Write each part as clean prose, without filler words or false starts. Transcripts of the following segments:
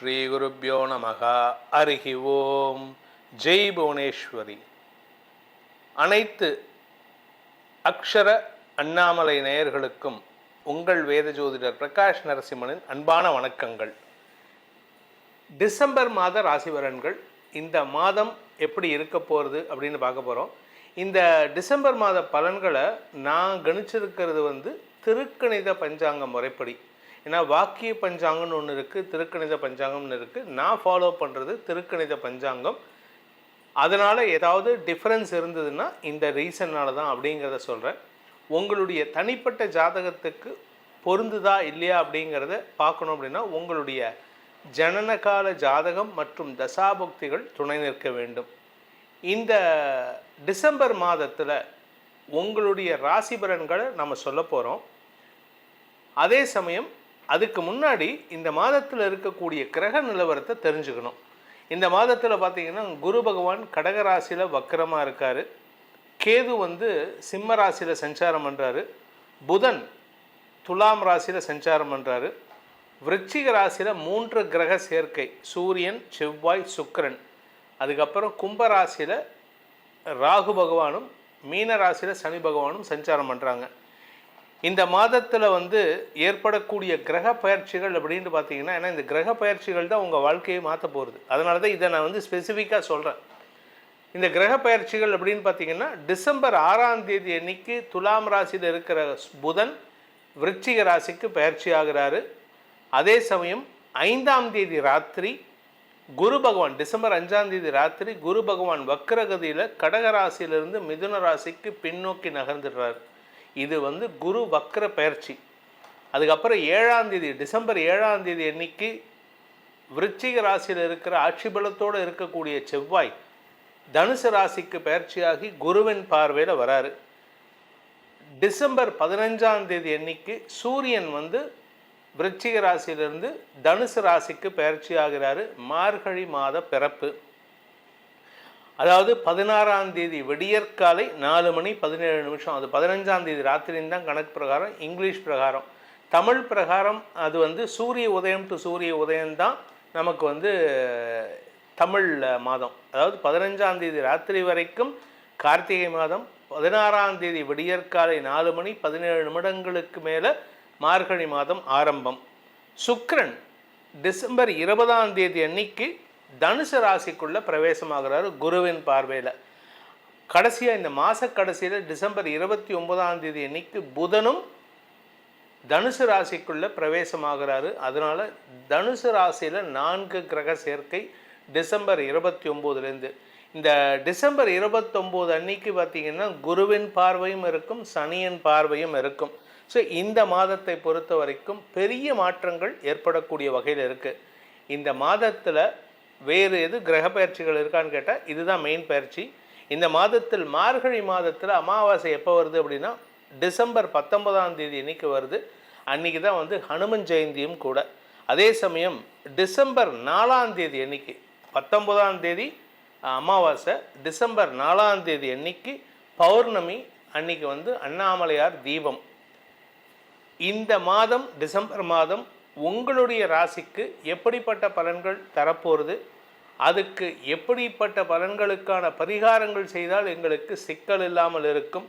ஸ்ரீ குருப்யோ நமக. ஹரிஹி ஓம். ஜெய் புவனேஸ்வரி. அனைத்து அக்ஷர அண்ணாமலை நேயர்களுக்கும் உங்கள் வேத ஜோதிடர் பிரகாஷ் நரசிம்மனின் அன்பான வணக்கங்கள். டிசம்பர் மாத ராசி பலன்கள் இந்த மாதம் எப்படி இருக்க போகிறது அப்படின்னு பார்க்க போகிறோம். இந்த டிசம்பர் மாத பலன்களை நான் கணிச்சிருக்கிறது திருக்கணித பஞ்சாங்க முறைப்படி. ஏன்னா வாக்கிய பஞ்சாங்கம்னு ஒன்று இருக்குது, திருக்கணித பஞ்சாங்கம்னு இருக்குது. நான் ஃபாலோ பண்ணுறது திருக்கணித பஞ்சாங்கம். அதனால் ஏதாவது டிஃப்ரென்ஸ் இருந்ததுன்னா இந்த ரீசன்னால் தான் அப்படிங்கிறத சொல்கிறேன். உங்களுடைய தனிப்பட்ட ஜாதகத்துக்கு பொருந்துதா இல்லையா அப்படிங்கிறத பார்க்கணும் அப்படின்னா உங்களுடைய ஜனனகால ஜாதகம் மற்றும் தசாபுக்திகள் துணை நிற்க வேண்டும். இந்த டிசம்பர் மாதத்தில் உங்களுடைய ராசி பலன்களை நம்ம சொல்ல போகிறோம். அதே சமயம் அதுக்கு முன்னாடி இந்த மாதத்தில் இருக்கக்கூடிய கிரக நிலவரத்தை தெரிஞ்சுக்கணும். இந்த மாதத்தில் பார்த்திங்கன்னா குரு பகவான் கடகராசியில் வக்கரமாக இருக்கார். கேது சிம்ம ராசியில் சஞ்சாரம் பண்ணுறாரு. புதன் துலாம் ராசியில் சஞ்சாரம் பண்ணுறாரு. விருச்சிக ராசியில் 3 கிரக சேர்க்கை, சூரியன், செவ்வாய், சுக்கிரன். அதுக்கப்புறம் கும்பராசியில் ராகு பகவானும் மீன ராசியில் சனி பகவானும் சஞ்சாரம் பண்ணுறாங்க. இந்த மாதத்தில் ஏற்படக்கூடிய கிரக பயிற்சிகள் அப்படின்னு பார்த்தீங்கன்னா, ஏன்னா இந்த கிரக பயிற்சிகள் தான் உங்கள் வாழ்க்கையை மாற்ற போகிறது. அதனால தான் இதை நான் ஸ்பெசிஃபிக்காக சொல்கிறேன். இந்த கிரக பயிற்சிகள் அப்படின்னு பார்த்தீங்கன்னா, டிசம்பர் 6ஆம் தேதி அன்னைக்கு துலாம் ராசியில் இருக்கிற புதன் விருச்சிக ராசிக்கு பயிற்சி ஆகிறாரு. அதே சமயம் 5ஆம் தேதி ராத்திரி குரு பகவான், டிசம்பர் 5ஆம் தேதி ராத்திரி குரு பகவான் வக்ரகதியில் கடகராசியிலிருந்து மிதுன ராசிக்கு பின்னோக்கி நகர்ந்துடுறார். இது குரு வக்ர பயிற்சி. அதுக்கப்புறம் 7ஆம் தேதி டிசம்பர் 7ஆம் தேதி அன்னைக்கு விருச்சிக ராசியில் இருக்கிற ஆட்சி பலத்தோடு இருக்கக்கூடிய செவ்வாய் தனுசு ராசிக்கு பயிற்சியாகி குருவின் பார்வையில் வராரு. டிசம்பர் 15ஆம் தேதி அன்னைக்கு சூரியன் விருச்சிக ராசியிலிருந்து தனுசு ராசிக்கு பயிற்சி ஆகிறாரு. மார்கழி மாத பிறப்பு. அதாவது 16ஆம் தேதி விடியற்காலை 4:17. அது 15ஆம் தேதி ராத்திரின்னு தான் கணக்கு பிரகாரம். இங்கிலீஷ் பிரகாரம், தமிழ் பிரகாரம் அது சூரிய உதயம் டு சூரிய உதயம்தான் நமக்கு தமிழ் மாதம். அதாவது 15ஆம் தேதி ராத்திரி வரைக்கும் கார்த்திகை மாதம், 16ஆம் தேதி விடியற்காலை 4:17 மேலே மார்கழி மாதம் ஆரம்பம். சுக்கிரன் டிசம்பர் 20ஆம் தேதி அன்னைக்கு தனுசு ராசிக்குள்ளே பிரவேசமாகிறாரு குருவின் பார்வையில். கடைசியாக இந்த மாத கடைசியில் டிசம்பர் 29ஆம் தேதி அன்னைக்கு புதனும் தனுசு ராசிக்குள்ளே பிரவேசமாகிறாரு. அதனால் தனுசு ராசியில் 4 கிரக சேர்க்கை டிசம்பர் 29லேருந்து. இந்த டிசம்பர் 29 அன்னைக்கு பார்த்திங்கன்னா குருவின் பார்வையும் இருக்கும், சனியின் பார்வையும் இருக்கும். ஸோ இந்த மாதத்தை பொறுத்த வரைக்கும் பெரிய மாற்றங்கள் ஏற்படக்கூடிய வகையில் இருக்குது. இந்த மாதத்தில் வேறு எது கிரக பயிற்சிகள் இருக்கான்னு கேட்டால் இதுதான் மெயின் பயிற்சி. இந்த மாதத்தில் மார்கழி மாதத்தில் அமாவாசை எப்போ வருது அப்படின்னா டிசம்பர் 19ஆம் தேதி அன்றைக்கி வருது. அன்றைக்கி தான் ஹனுமன் ஜெயந்தியும் கூட. அதே சமயம் டிசம்பர் 4ஆம் தேதி அன்றைக்கி, 19ஆம் தேதி அமாவாசை, டிசம்பர் 4ஆம் தேதி அன்றைக்கி பௌர்ணமி. அன்றைக்கி அண்ணாமலையார் தீபம். இந்த மாதம் டிசம்பர் மாதம் உங்களுடைய ராசிக்கு எப்படிப்பட்ட பலன்கள் தரப்போகிறது, அதுக்கு எப்படிப்பட்ட பலன்களுக்கான பரிகாரங்கள் செய்தால் எங்களுக்கு சிக்கல் இல்லாமல் இருக்கும்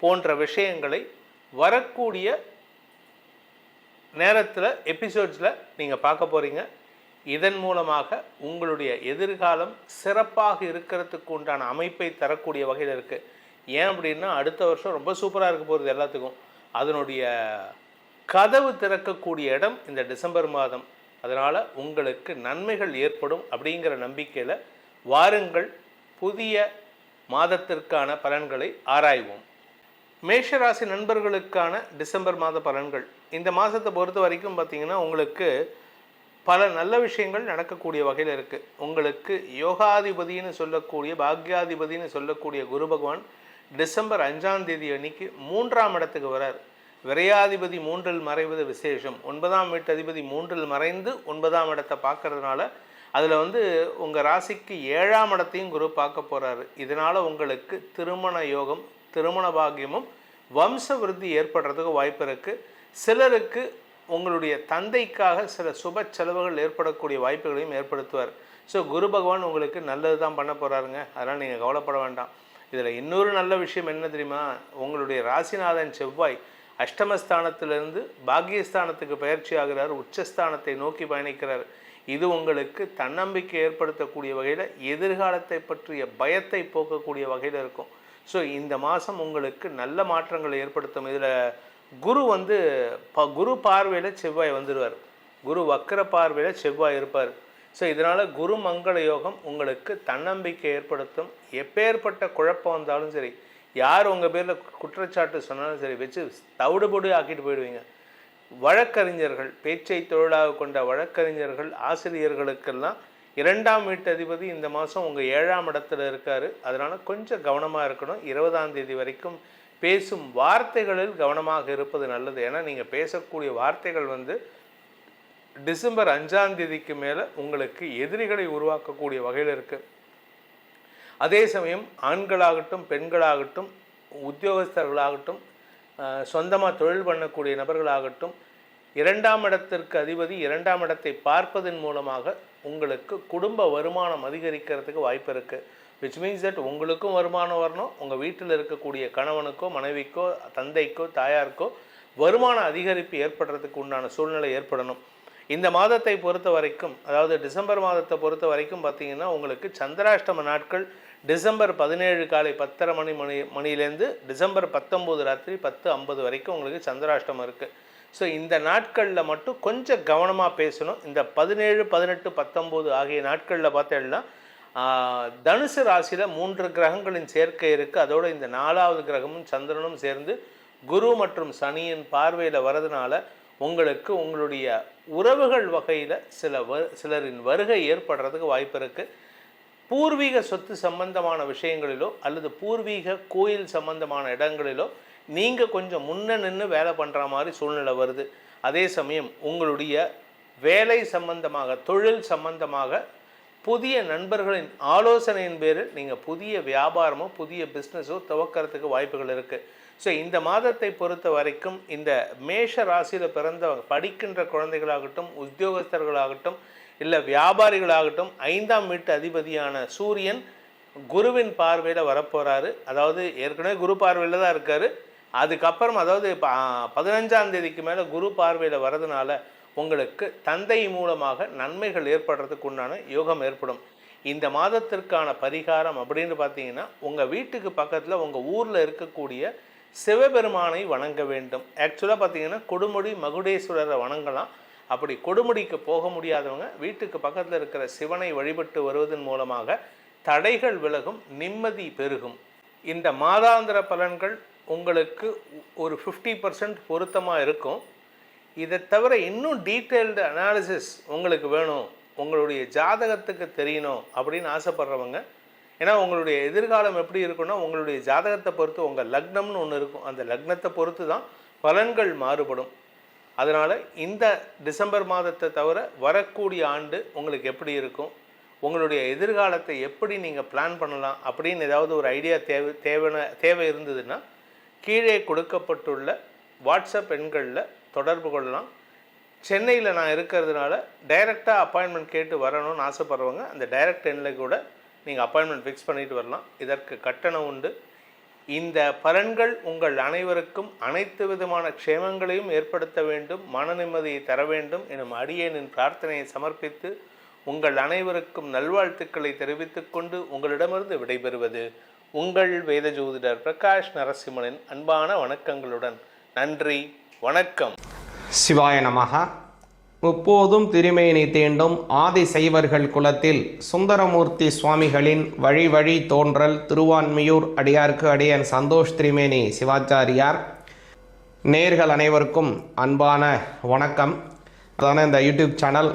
போன்ற விஷயங்களை வரக்கூடிய நேரத்தில் எபிசோட்ஸில் நீங்கள் பார்க்க போகிறீங்க. இதன் மூலமாக உங்களுடைய எதிர்காலம் சிறப்பாக இருக்கிறதுக்கு உண்டான அமைப்பை தரக்கூடிய வகையில் இருக்குது. ஏன் அப்படின்னா அடுத்த வருஷம் ரொம்ப சூப்பராக இருக்க போகிறது எல்லாத்துக்கும். அதனுடைய கதவு திறக்கக்கூடிய இடம் இந்த டிசம்பர் மாதம். அதனால் உங்களுக்கு நன்மைகள் ஏற்படும் அப்படிங்கிற நம்பிக்கையில் வாருங்கள், புதிய மாதத்திற்கான பலன்களை ஆராய்வோம். மேஷராசி நண்பர்களுக்கான டிசம்பர் மாத பலன்கள் இந்த மாதத்தை பொறுத்த வரைக்கும் பார்த்திங்கன்னா உங்களுக்கு பல நல்ல விஷயங்கள் நடக்கக்கூடிய வகையில் இருக்குது. உங்களுக்கு யோகாதிபதினு சொல்லக்கூடிய, பாக்யாதிபதினு சொல்லக்கூடிய குரு பகவான் டிசம்பர் 5ஆம் தேதி அன்னைக்கு 3ஆம் இடத்துக்கு வரார். விரையாதிபதி 3இல் மறைவது விசேஷம். 9ஆம் வீட்டு அதிபதி 3இல் மறைந்து 9ஆம் இடத்தை பார்க்கறதுனால அதில் உங்கள் ராசிக்கு 7ஆம் இடத்தையும் குரு பார்க்க போகிறாரு. இதனால் உங்களுக்கு திருமண யோகம், திருமண பாக்கியமும் வம்ச விருத்தி ஏற்படுறதுக்கு வாய்ப்பு இருக்குது. சிலருக்கு உங்களுடைய தந்தைக்காக சில சுப செலவுகள் ஏற்படக்கூடிய வாய்ப்புகளையும் ஏற்படுத்துவார். ஸோ குரு பகவான் உங்களுக்கு நல்லது தான் பண்ண போகிறாருங்க, அதனால் நீங்கள் கவலைப்பட வேண்டாம். இதில் இன்னொரு நல்ல விஷயம் என்ன தெரியுமா, உங்களுடைய ராசிநாதன் செவ்வாய் அஷ்டமஸ்தானத்திலிருந்து பாக்கியஸ்தானத்துக்கு பயிற்சி ஆகிறார், உச்சஸ்தானத்தை நோக்கி பயணிக்கிறார். இது உங்களுக்கு தன்னம்பிக்கை ஏற்படுத்தக்கூடிய வகையில், எதிர்காலத்தை பற்றிய பயத்தை போக்கக்கூடிய வகையில் இருக்கும். ஸோ இந்த மாதம் உங்களுக்கு நல்ல மாற்றங்களை ஏற்படுத்தும். இதில் குரு குரு பார்வையில் செவ்வாய் வந்துடுவார், குரு வக்கர பார்வையில் செவ்வாய் இருப்பார். ஸோ இதனால் குரு மங்கள யோகம் உங்களுக்கு தன்னம்பிக்கை ஏற்படுத்தும். எப்பேற்பட்ட குழப்பம் வந்தாலும் சரி, யார் உங்கள் பேரில் குற்றச்சாட்டு சொன்னாலும் சரி, வச்சு தவிடுபொடி ஆக்கிட்டு போயிடுவீங்க. வழக்கறிஞர்கள், பேச்சை தொழிலாக கொண்ட வழக்கறிஞர்கள், ஆசிரியர்களுக்கெல்லாம் 2ஆம் வீட்டு அதிபதி இந்த மாதம் உங்கள் 7ஆம் இடத்துல இருக்கார். அதனால் கொஞ்சம் கவனமாக இருக்கணும். 20ஆம் தேதி வரைக்கும் பேசும் வார்த்தைகளில் கவனமாக இருப்பது நல்லது. ஏன்னா நீங்கள் பேசக்கூடிய வார்த்தைகள் டிசம்பர் 5ஆம் தேதிக்கு மேலே உங்களுக்கு எதிரிகளை உருவாக்கக்கூடிய வகையில் இருக்குது. அதே சமயம் ஆண்களாகட்டும் பெண்களாகட்டும் உத்தியோகஸ்தர்களாகட்டும் சொந்தமாக தொழில் பண்ணக்கூடிய நபர்களாகட்டும் 2ஆம் இடத்திற்கு அதிபதி 2ஆம் இடத்தை பார்ப்பதன் மூலமாக உங்களுக்கு குடும்ப வருமானம் அதிகரிக்கிறதுக்கு வாய்ப்பு இருக்குது. விச் மீன்ஸ் தட் உங்களுக்கும் வருமானம் வரணும், உங்கள் வீட்டில் இருக்கக்கூடிய கணவனுக்கோ மனைவிக்கோ தந்தைக்கோ தாயாருக்கோ வருமான அதிகரிப்பு ஏற்படுறதுக்கு உண்டான சூழ்நிலை ஏற்படணும். இந்த மாதத்தை பொறுத்த வரைக்கும், அதாவது டிசம்பர் மாதத்தை பொறுத்த வரைக்கும் பார்த்திங்கன்னா உங்களுக்கு சந்திராஷ்டம நாட்கள் டிசம்பர் 17 காலை 10:30 மணிலேருந்து டிசம்பர் 19 ராத்திரி 10:50 வரைக்கும் உங்களுக்கு சந்திராஷ்டமம் இருக்குது. ஸோ இந்த நாட்களில் மட்டும் கொஞ்சம் கவனமாக பேசணும். இந்த 17, 18, 19 ஆகிய நாட்களில் பார்த்தீங்கன்னா தனுசு ராசியில் 3 கிரகங்களின் சேர்க்கை இருக்குது. அதோடு இந்த 4ஆவது கிரகமும் சந்திரனும் சேர்ந்து குரு மற்றும் சனியின் பார்வையில் வரதுனால உங்களுக்கு உங்களுடைய உறவுகள் வகையில் சிலரின் வருகை ஏற்படுறதுக்கு வாய்ப்பு இருக்குது. பூர்வீக சொத்து சம்பந்தமான விஷயங்களிலோ அல்லது பூர்வீக கோயில் சம்பந்தமான இடங்களிலோ நீங்கள் கொஞ்சம் முன்ன நின்று வேலை பண்ணுற மாதிரி சூழ்நிலை வருது. அதே சமயம் உங்களுடைய வேலை சம்பந்தமாக, தொழில் சம்பந்தமாக புதிய நண்பர்களின் ஆலோசனையின் பேரில் நீங்கள் புதிய வியாபாரமோ புதிய பிஸ்னஸோ துவக்கிறதுக்கு வாய்ப்புகள் இருக்குது. ஸோ இந்த மாதத்தை பொறுத்த வரைக்கும் இந்த மேஷ ராசியில் பிறந்தவங்க, படிக்கின்ற குழந்தைகளாகட்டும் உத்தியோகஸ்தர்களாகட்டும் இல்லை வியாபாரிகளாகட்டும் 5ஆம் வீட்டு அதிபதியான சூரியன் குருவின் பார்வையில் வரப்போகிறாரு. அதாவது ஏற்கனவே குரு பார்வையில் தான் இருக்கார். அதுக்கப்புறம் அதாவது 15ஆம் தேதிக்கு மேலே குரு பார்வையில் வரதுனால உங்களுக்கு தந்தை மூலமாக நன்மைகள் ஏற்படுறதுக்கு உண்டான யோகம் ஏற்படும். இந்த மாதத்திற்கான பரிகாரம் அப்படின்னு பார்த்தீங்கன்னா, உங்கள் வீட்டுக்கு பக்கத்தில் உங்கள் ஊரில் இருக்கக்கூடிய சிவபெருமானை வணங்க வேண்டும். ஆக்சுவலாக பார்த்தீங்கன்னா கொடுமுடி மகுடேஸ்வரரை வணங்கலாம். அப்படி கொடுமுடிக்கு போக முடியாதவங்க வீட்டுக்கு பக்கத்தில் இருக்கிற சிவனை வழிபட்டு வருவதன் மூலமாக தடைகள் விலகும், நிம்மதி பெருகும். இந்த மாதாந்திர பலன்கள் உங்களுக்கு ஒரு 50% பொருத்தமாக இருக்கும். இதை தவிர இன்னும் டீட்டெயில்டு அனாலிசிஸ் உங்களுக்கு வேணும், உங்களுடைய ஜாதகத்துக்கு தெரியணும் அப்படின்னு ஆசைப்படுறவங்க, ஏன்னா உங்களுடைய எதிர்காலம் எப்படி இருக்குன்னா உங்களுடைய ஜாதகத்தை பொறுத்து உங்கள் லக்னம்னு ஒன்று இருக்கும், அந்த லக்னத்தை பொறுத்து தான் பலன்கள் மாறுபடும். அதனால் இந்த டிசம்பர் மாதத்தை தவிர வரக்கூடிய ஆண்டு உங்களுக்கு எப்படி இருக்கும், உங்களுடைய எதிர்காலத்தை எப்படி நீங்கள் பிளான் பண்ணலாம் அப்படின்னு ஏதாவது ஒரு ஐடியா தேவை இருந்ததுன்னா கீழே கொடுக்கப்பட்டுள்ள வாட்ஸ்அப் எண்களில் தொடர்பு கொள்ளலாம். சென்னையில் நான் இருக்கிறதுனால டைரெக்டாக அப்பாயின்மெண்ட் கேட்டு வரணும்னு ஆசைப்படுறவங்க அந்த டைரக்ட் எண்ணில் கூட நீங்கள் அப்பாயின்மெண்ட் ஃபிக்ஸ் பண்ணிட்டு வரலாம். இதற்கு கட்டணம் உண்டு. இந்த பலன்கள் உங்கள் அனைவருக்கும் அனைத்து விதமான க்ஷேமங்களையும் ஏற்படுத்த வேண்டும், மன நிம்மதியை தர வேண்டும் எனும் அடியேனின் பிரார்த்தனையை சமர்ப்பித்து உங்கள் அனைவருக்கும் நல்வாழ்த்துக்களை தெரிவித்துக் கொண்டு உங்களிடமிருந்து விடைபெறுவது உங்கள் வேத ஜோதிடர் பிரகாஷ் நரசிம்மனின் அன்பான வணக்கங்களுடன். நன்றி, வணக்கம். சிவாய நமஹ. முப்போதும் திருமேனி தீண்டும் ஆதி சைவர்கள் குலத்தில் சுந்தரமூர்த்தி சுவாமிகளின் வழி வழி தோன்றல் திருவான்மியூர் அடியார்க்கு அடியன் சந்தோஷ் திருமேனி சிவாச்சாரியார். நேர்கள் அனைவருக்கும் அன்பான வணக்கம். அதான இந்த யூடியூப் சேனல்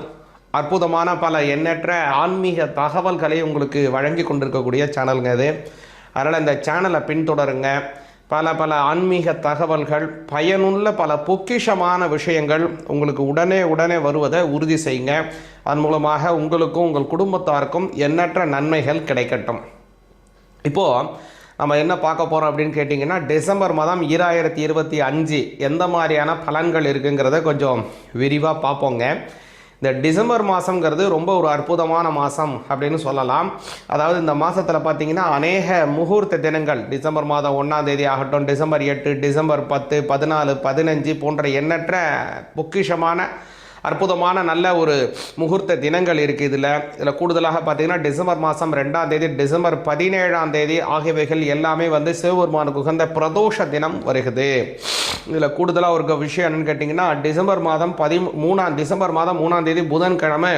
அற்புதமான பல எண்ணற்ற ஆன்மீக தகவல்களை உங்களுக்கு வழங்கி கொண்டிருக்கக்கூடிய சேனலுங்க இது. அதனால் இந்த சேனலை பின்தொடருங்க. பல பல ஆன்மீக தகவல்கள், பயனுள்ள பல பொக்கிஷமான விஷயங்கள் உங்களுக்கு உடனே வருவதை உறுதி செய்யுங்க. அதன் மூலமாக உங்களுக்கும் உங்கள் குடும்பத்தாருக்கும் எண்ணற்ற நன்மைகள் கிடைக்கட்டும். இப்போது நம்ம என்ன பார்க்க போகிறோம் அப்படின்னு கேட்டிங்கன்னா, டிசம்பர் மாதம் 2025 எந்த மாதிரியான பலன்கள் இருக்குங்கிறத கொஞ்சம் விரிவாக பார்ப்போங்க. இந்த டிசம்பர் மாதங்கிறது ரொம்ப ஒரு அற்புதமான மாதம் அப்படின்னு சொல்லலாம். அதாவது இந்த மாதத்தில் பார்த்திங்கன்னா அநேக முகூர்த்த தினங்கள், டிசம்பர் மாதம் 1ஆம் தேதி ஆகட்டும், டிசம்பர் 8, டிசம்பர் 10, 14, 15 போன்ற எண்ணற்ற பொக்கிஷமான அற்புதமான நல்ல ஒரு முகூர்த்த தினங்கள் இருக்குது. இதில் கூடுதலாக பார்த்திங்கன்னா டிசம்பர் மாதம் 2ஆம் தேதி, டிசம்பர் 17ஆம் தேதி ஆகியவைகள் எல்லாமே வந்து சிவபெருமானுக்கு உகந்த பிரதோஷ தினம் வருகிறது. இதில் கூடுதலாக ஒரு விஷயம் என்னென்னு கேட்டிங்கன்னா, டிசம்பர் மாதம் 3ஆம் தேதி புதன்கிழமை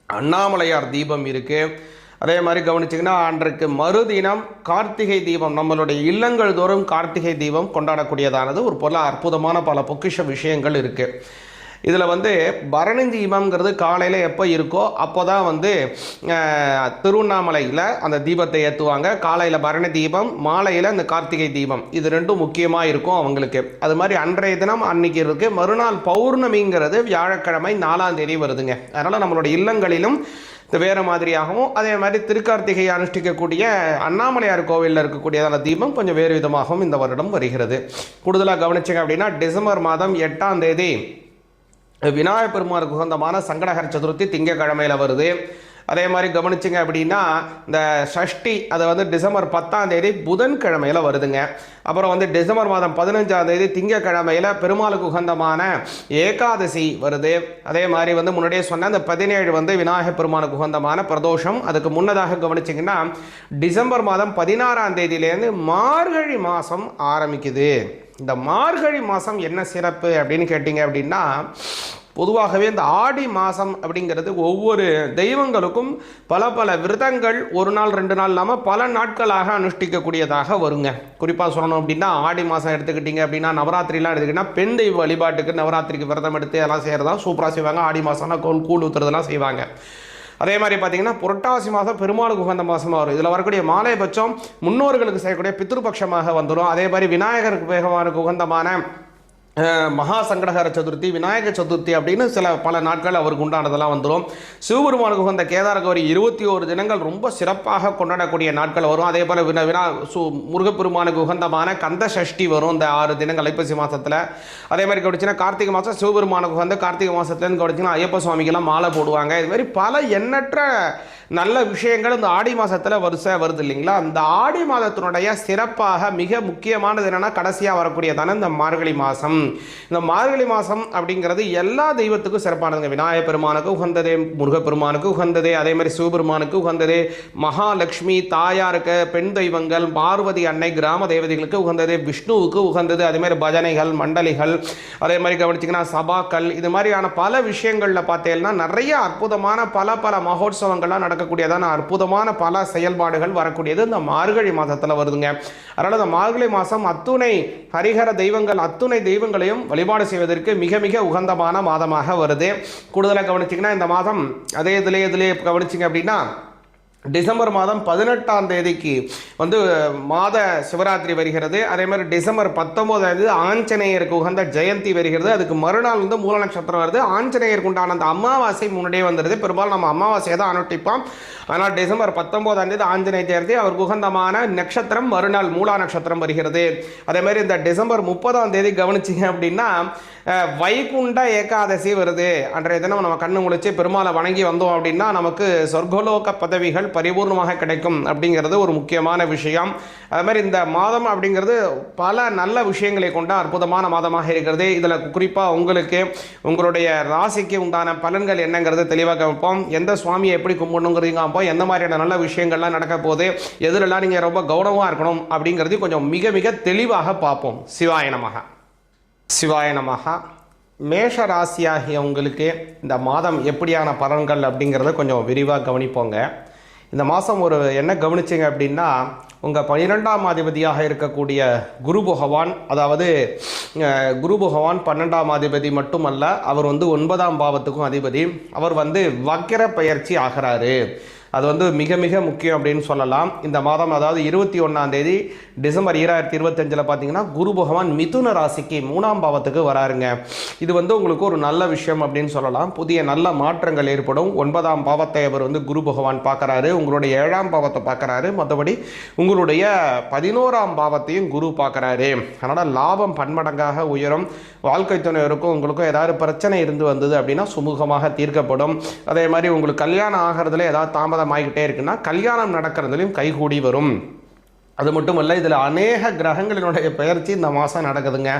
அண்ணாமலையார் தீபம் இருக்குது. அதே மாதிரி கவனிச்சிங்கன்னா, அன்றைக்கு மறுதினம் கார்த்திகை தீபம், நம்மளுடைய இல்லங்கள் தோறும் கார்த்திகை தீபம் கொண்டாடக்கூடியதானது ஒரு அற்புதமான பல பொக்கிஷ விஷயங்கள் இருக்குது. இதில் வந்து பரணி தீபம்ங்கிறது காலையில் எப்போ இருக்கோ அப்போ தான் வந்து திருவண்ணாமலையில் அந்த தீபத்தை ஏற்றுவாங்க. காலையில் பரணி தீபம், மாலையில் இந்த கார்த்திகை தீபம், இது ரெண்டும் முக்கியமாக இருக்கும் அவங்களுக்கு. அது மாதிரி அன்றைய தினம் அன்றைக்கி இருக்குது. மறுநாள் பௌர்ணமிங்கிறது வியாழக்கிழமை 4ஆம் தேதி வருதுங்க. அதனால் நம்மளுடைய இல்லங்களிலும் வேறு மாதிரியாகவும், அதே மாதிரி திருக்கார்த்திகை அனுஷ்டிக்கக்கூடிய அண்ணாமலையார் கோவிலில் இருக்கக்கூடியதான தீபம் கொஞ்சம் வேறு விதமாகவும் இந்த வருடம் வருகிறது. கூடுதலாக கவனிச்சிங்க அப்படின்னா, டிசம்பர் மாதம் 8ஆம் தேதி விநாயகப் பெருமானுக்கு உகந்தமான சங்கடஹர சதுர்த்தி திங்கக்கிழமையில் வருது. அதே மாதிரி கவனிச்சிங்க அப்படின்னா, இந்த சஷ்டி அது வந்து டிசம்பர் 10ஆம் தேதி புதன்கிழமையில் வருதுங்க. அப்புறம் வந்து டிசம்பர் மாதம் 15ஆம் தேதி திங்கக்கிழமையில் பெருமாளுக்கு உகந்தமான ஏகாதசி வருது. அதே மாதிரி வந்து முன்னாடியே சொன்ன அந்த 17 வந்து விநாயகப் பெருமானுக்கு உகந்தமான பிரதோஷம். அதுக்கு முன்னதாக கவனிச்சிங்கன்னா, டிசம்பர் மாதம் 16ஆம் தேதியிலேருந்து மார்கழி மாதம் ஆரம்பிக்குது. இந்த மார்கழி மாதம் என்ன சிறப்பு அப்படின்னு கேட்டிங்க அப்படின்னா, பொதுவாகவே இந்த ஆடி மாதம் அப்படிங்கிறது ஒவ்வொரு தெய்வங்களுக்கும் பல பல விரதங்கள் ஒரு நாள் 2 நாள் இல்லாமல் பல நாட்களாக அனுஷ்டிக்கக்கூடியதாக வருங்க. குறிப்பாக சொல்லணும் அப்படின்னா, ஆடி மாதம் எடுத்துக்கிட்டிங்க அப்படின்னா, நவராத்திரிலாம் எடுத்துக்கிட்டிங்கன்னா பெண் தெய்வ வழிபாட்டுக்கு நவராத்திரிக்கு விரதம் எடுத்து எல்லாம் செய்கிறதா சூப்பராக செய்வாங்க. ஆடி மாதம்னா கூழ் ஊற்றுறதெல்லாம் செய்வாங்க. அதே மாதிரி பார்த்திங்கன்னா, புரட்டாசி மாதம் பெருமாளுக்கு உகந்த மாதமாக வரும். இதில் வரக்கூடிய மாலைபட்சம் முன்னோர்களுக்கு செய்யக்கூடிய பித்ருபட்சமாக வந்துடும். அதே மாதிரி விநாயகருக்கு பெருமானுக்கு உகந்தமான மகா சங்கடஹர சதுர்த்தி, விநாயக சதுர்த்தி அப்படின்னு பல நாட்கள் அவருக்கு உண்டானதெல்லாம் வந்துடும். சிவபெருமானுக்கு உகந்த கேதார கௌரி 21 தினங்கள் ரொம்ப சிறப்பாக கொண்டாடக்கூடிய நாட்கள் வரும். அதே போல் முருகப்பெருமானுக்கு உகந்தமான கந்த சஷ்டி வரும் இந்த 6 தினங்கள் ஐப்பசி மாதத்தில். அதே மாதிரி கவனிச்சின்னா, கார்த்திகை மாதம் சிவபெருமானுக்கு உகந்த கார்த்திகை மாதத்துலேருந்து கவனிச்சிங்கன்னா ஐயப்ப சுவாமிக்கெல்லாம் மாலை போடுவாங்க. இது மாதிரி பல எண்ணற்ற நல்ல விஷயங்கள் இந்த ஆடி மாதத்தில் வருது இல்லைங்களா. இந்த ஆடி மாதத்தினுடைய சிறப்பாக மிக முக்கியமானது என்னென்னா, கடைசியாக வரக்கூடியதான இந்த மார்கழி மாதம். இந்த மார்கழி மாதம் அப்படிங்கிறது எல்லா தெய்வத்துக்கும் சிறப்பானதுங்க. விநாயகப் பெருமானுக்கு உகந்தது, முருகப்பெருமானுக்கு உகந்தது, அதே மாதிரி சிவபெருமானுக்கு உகந்தது, மகாலட்சுமி தாயாருக்கு, பெண் தெய்வங்கள், பார்வதி அன்னை கிராம தேவதைகளுக்கு உகந்தது, விஷ்ணுவுக்கு உகந்தது, அதே மாதிரி பஜனைகள், மண்டலிகள், அதே மாதிரி கவனிச்சிங்கன்னா சபாக்கள், இது மாதிரியான பல விஷயங்களில் பார்த்தீங்கன்னா நிறைய அற்புதமான பல மகோத்சவங்கள்லாம் நடக்கக்கூடியதான அற்புதமான பல செயல்பாடுகள் வரக்கூடியது இந்த மார்கழி மாதத்தில் வருதுங்க. அதனால் இந்த மார்கழி மாதம் அத்துணை ஹரிஹர தெய்வங்கள், அத்துணை தெய்வங்களையும் வழிபாடு செய்வதற்கு மிக மிக உகந்தமான மாதமாக வருது. கூடுதலாக கவனிச்சிங்கன்னா, இந்த மாதம் அதே இதிலே கவனிச்சிங்க அப்படின்னா, டிசம்பர் மாதம் 18ஆம் தேதிக்கு வந்து மாத சிவராத்திரி வருகிறது. அதே மாதிரி டிசம்பர் 19ஆம் தேதி ஆஞ்சநேயருக்கு உகந்த ஜெயந்தி வருகிறது. அதுக்கு மறுநாள் வந்து மூல நட்சத்திரம் வருது. ஆஞ்சநேயருக்கு உண்டான அந்த அமாவாசை முன்னாடியே வந்துடுது. பெரும்பாலும் நம்ம அமாவாசையை தான் அனுஷ்டிப்போம். ஆனால் டிசம்பர் 19ஆம் தேதி ஆஞ்சநேய ஜெயந்தி, அவருக்கு உகந்தமான நட்சத்திரம் மறுநாள் மூலா நட்சத்திரம் வருகிறது. அதே மாதிரி இந்த டிசம்பர் 30ஆம் தேதி கவனிச்சிங்க அப்படின்னா, வைகுண்ட ஏகாதசி வருது. அன்றைய தினம் நம்ம கண்ணு முழிச்சு பெருமாளை வணங்கி வந்தோம் அப்படின்னா நமக்கு சொர்க்கலோக பதவிகள் பரிபூர்ணமாக கிடைக்கும் அப்படிங்கிறது ஒரு முக்கியமான விஷயம். அது மாதிரி இந்த மாதம் அப்படிங்கிறது பல நல்ல விஷயங்களை கொண்ட அற்புதமான மாதமாக இருக்கிறது. இதில் குறிப்பாக உங்களுக்கு உங்களுடைய ராசிக்கு உண்டான பலன்கள் என்னங்கிறது தெளிவாக வைப்போம். எந்த சுவாமியை எப்படி கும்பிடணுங்கிறதையும் காப்போம். எந்த மாதிரியான நல்ல விஷயங்கள்லாம் நடக்க போகுது, எதுலெல்லாம் நீங்கள் ரொம்ப கவனமாக இருக்கணும் அப்படிங்கிறதையும் கொஞ்சம் மிக மிக தெளிவாக பார்ப்போம். சிவாய நமக. சிவாய நமக. மேஷ ராசியாகிய உங்களுக்கு இந்த மாதம் எப்படியான பலன்கள் அப்படிங்கிறத கொஞ்சம் விரிவாக கவனிப்போங்க. இந்த மாதம் ஒரு என்ன கவனிச்சிங்க அப்படின்னா, உங்கள் 12ஆம் அதிபதியாக இருக்கக்கூடிய குரு பகவான், அதாவது குரு பகவான் 12ஆம் அதிபதி மட்டுமல்ல, அவர் வந்து 9ஆம் பாவத்துக்கும் அதிபதி. அவர் வந்து வக்கிர பயிற்சி ஆகிறாரு. அது வந்து மிக மிக முக்கியம் அப்படின்னு சொல்லலாம். இந்த மாதம் அதாவது 21ஆம் தேதி டிசம்பர் 2025 பார்த்தீங்கன்னா குரு பகவான் மிதுன ராசிக்கு 3ஆம் பாவத்துக்கு வராருங்க. இது வந்து உங்களுக்கு ஒரு நல்ல விஷயம் அப்படின்னு சொல்லலாம். புதிய நல்ல மாற்றங்கள் ஏற்படும். 9ஆம் பாவத்தை அவர் வந்து குரு பகவான் பார்க்குறாரு, உங்களுடைய 7ஆம் பாவத்தை பார்க்குறாரு. மற்றபடி உங்களுடைய 11ஆம் பாவத்தையும் குரு பார்க்குறாரு. அதனால் லாபம் பன்மடங்காக உயரும். வாழ்க்கை துணைவருக்கும் உங்களுக்கும் ஏதாவது பிரச்சனை இருந்து வந்தது அப்படின்னா சுமூகமாக தீர்க்கப்படும். அதே மாதிரி உங்களுக்கு கல்யாணம் ஆகிறதுல ஏதாவது தாமதம் ஆகிக்கிட்டே இருக்குன்னா கல்யாணம் நடக்கிறதுலையும் கைகூடி வரும். அது மட்டும் இல்லை, இதில் அநேக கிரகங்களினுடைய பெயர்ச்சி இந்த மாதம் நடக்குதுங்க.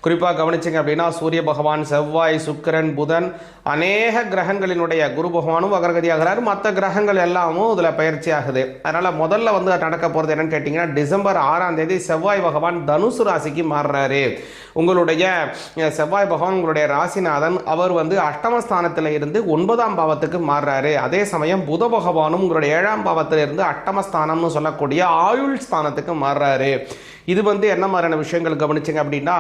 குறிப்பாக கவனிச்சிங்க அப்படின்னா சூரிய பகவான், செவ்வாய், சுக்கிரன், புதன், அநேக கிரகங்களினுடைய குரு பகவானும் வக்ரகதி ஆகிறார். மற்ற கிரகங்கள் எல்லாமும் இதில் பயிற்சி ஆகுது. அதனால் முதல்ல வந்து நடக்க போகிறது என்னன்னு கேட்டிங்கன்னா, டிசம்பர் 6ஆம் தேதி செவ்வாய் பகவான் தனுசு ராசிக்கு மாறுறாரு. உங்களுடைய செவ்வாய் பகவான் உங்களுடைய ராசிநாதன், அவர் வந்து அஷ்டமஸ்தானத்தில் இருந்து 9ஆம் பாவத்துக்கு மாறுறாரு. அதே சமயம் புத பகவானும் உங்களுடைய 7ஆம் பாவத்தில் இருந்து அஷ்டமஸ்தானம்னு சொல்லக்கூடிய ஆயுள் ஸ்தானத்துக்கு மாறுறாரு. இது வந்து என்ன மாதிரியான விஷயங்கள் கவனிச்சிங்க அப்படின்னா,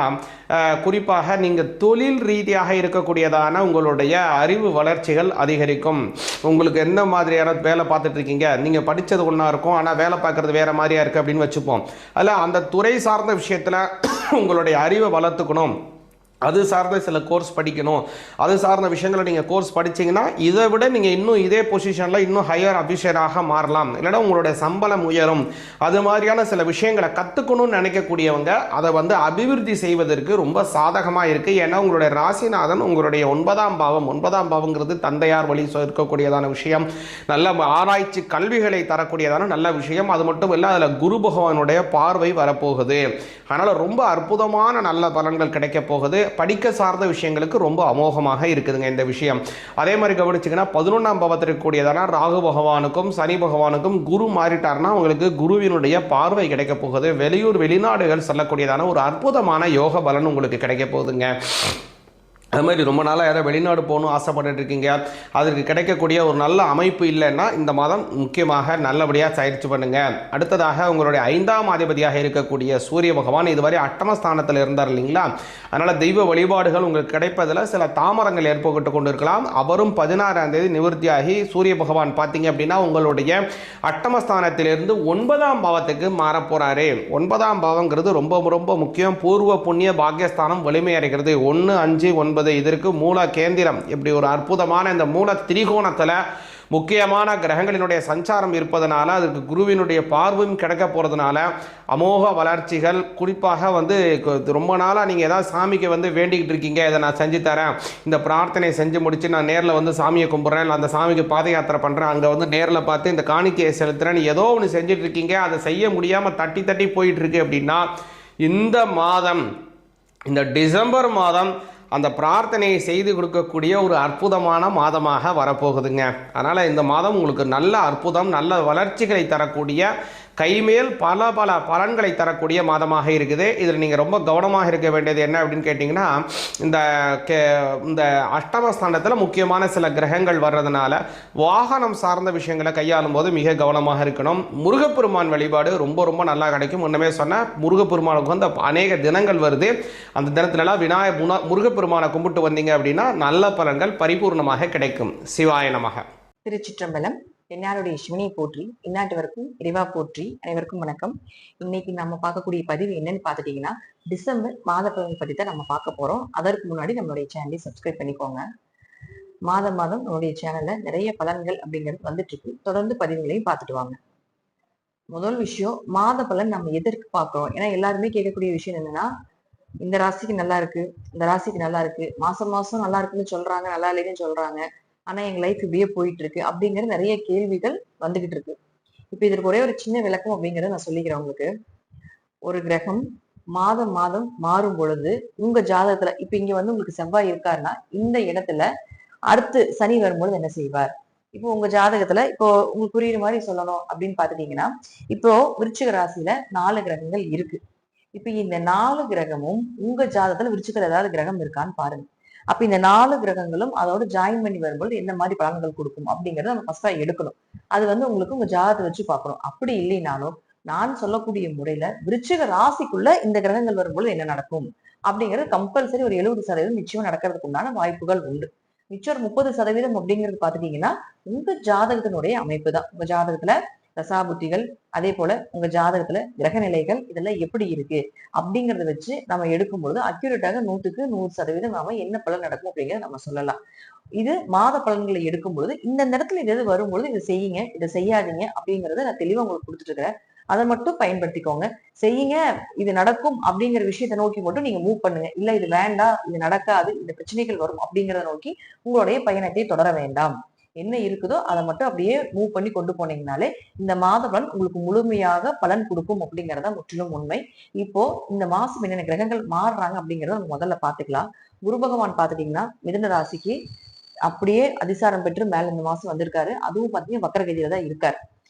குறிப்பாக நீங்கள் தொழில் ரீதியாக இருக்கக்கூடியதான உங்களுடைய அறிவு வளர்ச்சிகள் அதிகரிக்கும். உங்களுக்கு எந்த மாதிரியான வேலை பார்த்துட்டு இருக்கீங்க, நீங்கள் படித்தது ஒன்றா இருக்கும் ஆனால் வேலை பார்க்குறது வேறு மாதிரியா இருக்குது அப்படின்னு வச்சுப்போம். அதில் அந்த துறை சார்ந்த விஷயத்தில் உங்களுடைய அறிவை வளர்த்துக்கணும், அது சார்ந்த சில கோர்ஸ் படிக்கணும், அது சார்ந்த விஷயங்களை நீங்கள் கோர்ஸ் படிச்சிங்கன்னா இதை விட நீங்கள் இன்னும் இதே பொசிஷனில் இன்னும் ஹையர் அஃபிஷியராக மாறலாம், இல்லைனா உங்களுடைய சம்பளம் உயரும். அது மாதிரியான சில விஷயங்களை கற்றுக்கணும்னு நினைக்கக்கூடியவங்க அதை வந்து அபிவிருத்தி செய்வதற்கு ரொம்ப சாதகமாக இருக்குது. ஏன்னா உங்களுடைய ராசிநாதன் உங்களுடைய 9ஆம் பாவம், 9ஆம் பாவங்கிறது தந்தையார் வழி இருக்கக்கூடியதான விஷயம், நல்ல ஆராய்ச்சி கல்விகளை தரக்கூடியதான நல்ல விஷயம். அது மட்டும் இல்லை, அதில் குரு பகவானுடைய பார்வை வரப்போகுது. அதனால் ரொம்ப அற்புதமான நல்ல பலன்கள் கிடைக்க போகுது. படிக்க சார்ந்த விஷயங்களுக்கு ரொம்ப அமோகமாக இருக்குதுங்க இந்த விஷயம். அதே மாதிரி கவனிச்சிங்கன்னா 11ஆம் பாவத்தில் இருக்கக்கூடியதான ராகு பகவானுக்கும் சனி பகவானுக்கும் குரு மாறிட்டார்னா உங்களுக்கு குருவினுடைய பார்வை கிடைக்க போகுது. வெளியூர் வெளிநாடுகள் செல்லக்கூடியதான ஒரு அற்புதமான யோக பலன் உங்களுக்கு கிடைக்க போகுதுங்க. அது மாதிரி ரொம்ப நாளாக யாராவது வெளிநாடு போகணும் ஆசைப்பட்டு இருக்கீங்க, அதற்கு கிடைக்கக்கூடிய ஒரு நல்ல அமைப்பு இல்லைன்னா இந்த மாதம் முக்கியமாக நல்லபடியாக பயிற்சி பண்ணுங்கள். அடுத்ததாக உங்களுடைய 5ஆம் அதிபதியாக இருக்கக்கூடிய சூரிய பகவான் இதுவரை அட்டமஸ்தானத்தில் இருந்தார் இல்லைங்களா, அதனால் தெய்வ வழிபாடுகள் உங்களுக்கு கிடைப்பதில் சில தாமரங்கள் ஏற்பட்டு கொண்டு இருக்கலாம். அவரும் 16ஆம் தேதி நிவர்த்தியாகி சூரிய பகவான் பார்த்தீங்க அப்படின்னா உங்களுடைய அட்டமஸ்தானத்திலிருந்து 9ஆம் பாவத்துக்கு மாற போகிறாரு. 9ஆம் பாவங்கிறது ரொம்ப ரொம்ப முக்கியம். பூர்வ புண்ணிய பாக்கியஸ்தானம் வலிமை அடைகிறது. 1, 5, 9 இதற்கு மூல கேந்திரம். இப்படி ஒரு அற்புதமான இந்த மூல திரிகோணத்தில் முக்கியமான கிரகங்களினுடைய சஞ்சாரம் இருப்பதனால அதற்கு குருவினுடைய பார்வையும் கிடைக்க போகிறதுனால அமோக வளர்ச்சிகள். குறிப்பாக வந்து ரொம்ப நாளாக நீங்கள் ஏதாவது சாமிக்கு வந்து வேண்டிக்கிட்டு இருக்கீங்க, இதை நான் செஞ்சு தரேன், இந்த பிரார்த்தனை செஞ்சு முடிச்சு நான் நேரில் வந்து சாமியை கும்பிட்றேன், இல்லை அந்த சாமிக்கு பாத யாத்திரை பண்ணுறேன், அங்கே வந்து நேரில் பார்த்து இந்த காணிக்கையை செலுத்துகிறேன்னு ஏதோ ஒன்று செஞ்சுட்டு இருக்கீங்க, அதை செய்ய முடியாமல் தட்டி தட்டி போயிட்டுருக்கு அப்படின்னா இந்த மாதம், இந்த டிசம்பர் மாதம் அந்த பிரார்த்தனையை செய்து கொடுக்கக்கூடிய ஒரு அற்புதமான மாதமாக வரப்போகுதுங்க. அதனால் இந்த மாதம் உங்களுக்கு நல்ல அற்புதம், நல்ல வளர்ச்சிகளை தரக்கூடிய, கைமேல் பல பல பலன்களை தரக்கூடிய மாதமாக இருக்குது. இதில் நீங்கள் ரொம்ப கவனமாக இருக்க வேண்டியது என்ன அப்படின்னு கேட்டிங்கன்னா, இந்த அஷ்டமஸ்தானத்தில் முக்கியமான சில கிரகங்கள் வர்றதுனால வாகனம் சார்ந்த விஷயங்களை கையாளும் போது மிக கவனமாக இருக்கணும். முருகப்பெருமான் வழிபாடு ரொம்ப ரொம்ப நல்லா கிடைக்கும். முன்னமே சொன்ன முருகப்பெருமானுக்கு வந்து அநேக தினங்கள் வருது. அந்த தினத்துலலாம் முருகப்பெருமானை கும்பிட்டு வந்தீங்க அப்படின்னா நல்ல பலன்கள் பரிபூர்ணமாக கிடைக்கும். சிவாய நமக. திருச்சிற்றம்பலம். என்னாருடைய சிவனை போற்றி, இந்நாட்டவருக்கும் இறைவா போற்றி. அனைவருக்கும் வணக்கம். இன்னைக்கு நம்ம பார்க்கக்கூடிய பதிவு என்னன்னு பார்த்துட்டீங்கன்னா, டிசம்பர் மாத பலன் பற்றி தான் நம்ம பார்க்க போறோம். அதற்கு முன்னாடி நம்மளுடைய சேனலை சப்ஸ்கிரைப் பண்ணிக்கோங்க. மாதம் நம்மளுடைய சேனல்ல நிறைய பலன்கள் அப்படிங்கிறது வந்துட்டு இருக்கு. தொடர்ந்து பதிவுகளையும் பார்த்துட்டு வாங்க. முதல் விஷயம், மாத பலன் நம்ம எதற்கு பார்க்கிறோம்? ஏன்னா எல்லாருமே கேட்கக்கூடிய விஷயம் என்னன்னா, இந்த ராசிக்கு நல்லா இருக்கு, இந்த ராசிக்கு நல்லா இருக்கு, மாசம் நல்லா இருக்குன்னு சொல்றாங்க, நல்லா இல்லைன்னு சொல்றாங்க, ஆனா எங்க லைஃப் இப்படியே போயிட்டு இருக்கு அப்படிங்கிற நிறைய கேள்விகள் வந்துகிட்டு இருக்கு. இப்ப இதற்கு ஒரே ஒரு சின்ன விளக்கம் அப்படிங்கறத நான் சொல்லிக்கிறேன் உங்களுக்கு. ஒரு கிரகம் மாதம் மாறும் பொழுது உங்க ஜாதகத்துல, இப்ப இங்க வந்து உங்களுக்கு செவ்வாய் இருக்காருன்னா இந்த இடத்துல அடுத்து சனி வரும்பொழுது என்ன செய்வார்? இப்போ உங்க ஜாதகத்துல, இப்போ உங்களுக்கு புரியுற மாதிரி சொல்லணும் அப்படின்னு பாத்துட்டீங்கன்னா, இப்போ விருச்சிக ராசியில 4 கிரகங்கள் இருக்கு. இப்ப இந்த 4 கிரகமும் உங்க ஜாதகத்துல விருச்சிகத்துல ஏதாவது கிரகம் இருக்கான்னு பாருங்க. அப்ப இந்த 4 கிரகங்களும் அதோட ஜாயின் பண்ணி வரும்போது என்ன மாதிரி பலன்கள் கொடுக்கும் அப்படிங்கறத நம்ம ஃபர்ஸ்டா எடுக்கணும். அது வந்து உங்களுக்கு உங்க ஜாதகத்தை வச்சு பார்க்கணும். அப்படி இல்லைனாலும் நான் சொல்லக்கூடிய முறையில விருச்சிக ராசிக்குள்ள இந்த கிரகங்கள் வரும்போது என்ன நடக்கும் அப்படிங்கிறது கம்பல்சரி ஒரு 70% நிச்சயம் நடக்கிறதுக்கு உண்டான வாய்ப்புகள் உண்டு. நிச்சயம் 30% அப்படிங்கிறது பாத்துட்டீங்கன்னா உங்க ஜாதகத்தினுடைய அமைப்பு தான். உங்க ஜாதகத்துல தசாபுத்திகள், அதே போல உங்க ஜாதகத்துல கிரக நிலைகள் இதெல்லாம் எப்படி இருக்கு அப்படிங்கறத வச்சு நம்ம எடுக்கும்பொழுது அக்யூரேட்டாக 100% நாம என்ன பலன் நடக்கும் அப்படிங்கறத நம்ம சொல்லலாம். இது மாத பலன்களை எடுக்கும் பொழுது இந்த இடத்துல இது வரும்பொழுது இதை செய்யுங்க, இதை செய்யாதீங்க அப்படிங்கறத நான் தெளிவா உங்களுக்கு கொடுத்துட்டு இருக்கிறேன். அதை மட்டும் பயன்படுத்திக்கோங்க. செய்யுங்க, இது நடக்கும் அப்படிங்கிற விஷயத்தை நோக்கி மட்டும் நீங்க மூவ் பண்ணுங்க. இல்ல இது வேண்டாம், இது நடக்காது, இந்த பிரச்சனைகள் வரும் அப்படிங்கறத நோக்கி உங்களுடைய பயணத்தை தொடர வேண்டாம். என்ன இருக்குதோ அதை மட்டும் அப்படியே மூவ் பண்ணி கொண்டு போனீங்கனாலே இந்த மாத பலன் உங்களுக்கு முழுமையாக பலன் கொடுக்கும் அப்படிங்கறத முற்றிலும் உண்மை. இப்போ இந்த மாசம் என்னென்ன கிரகங்கள் மாறுறாங்க அப்படிங்கறத நம்ம முதல்ல பாத்துக்கலாம். குரு பகவான் பாத்துட்டீங்கன்னா மிதுன ராசிக்கு அப்படியே அதிசாரம் பெற்று மேல இந்த மாசம் வந்திருக்காரு. அதுவும் பாத்தீங்கன்னா வக்கரகதியில தான் இருக்காரு.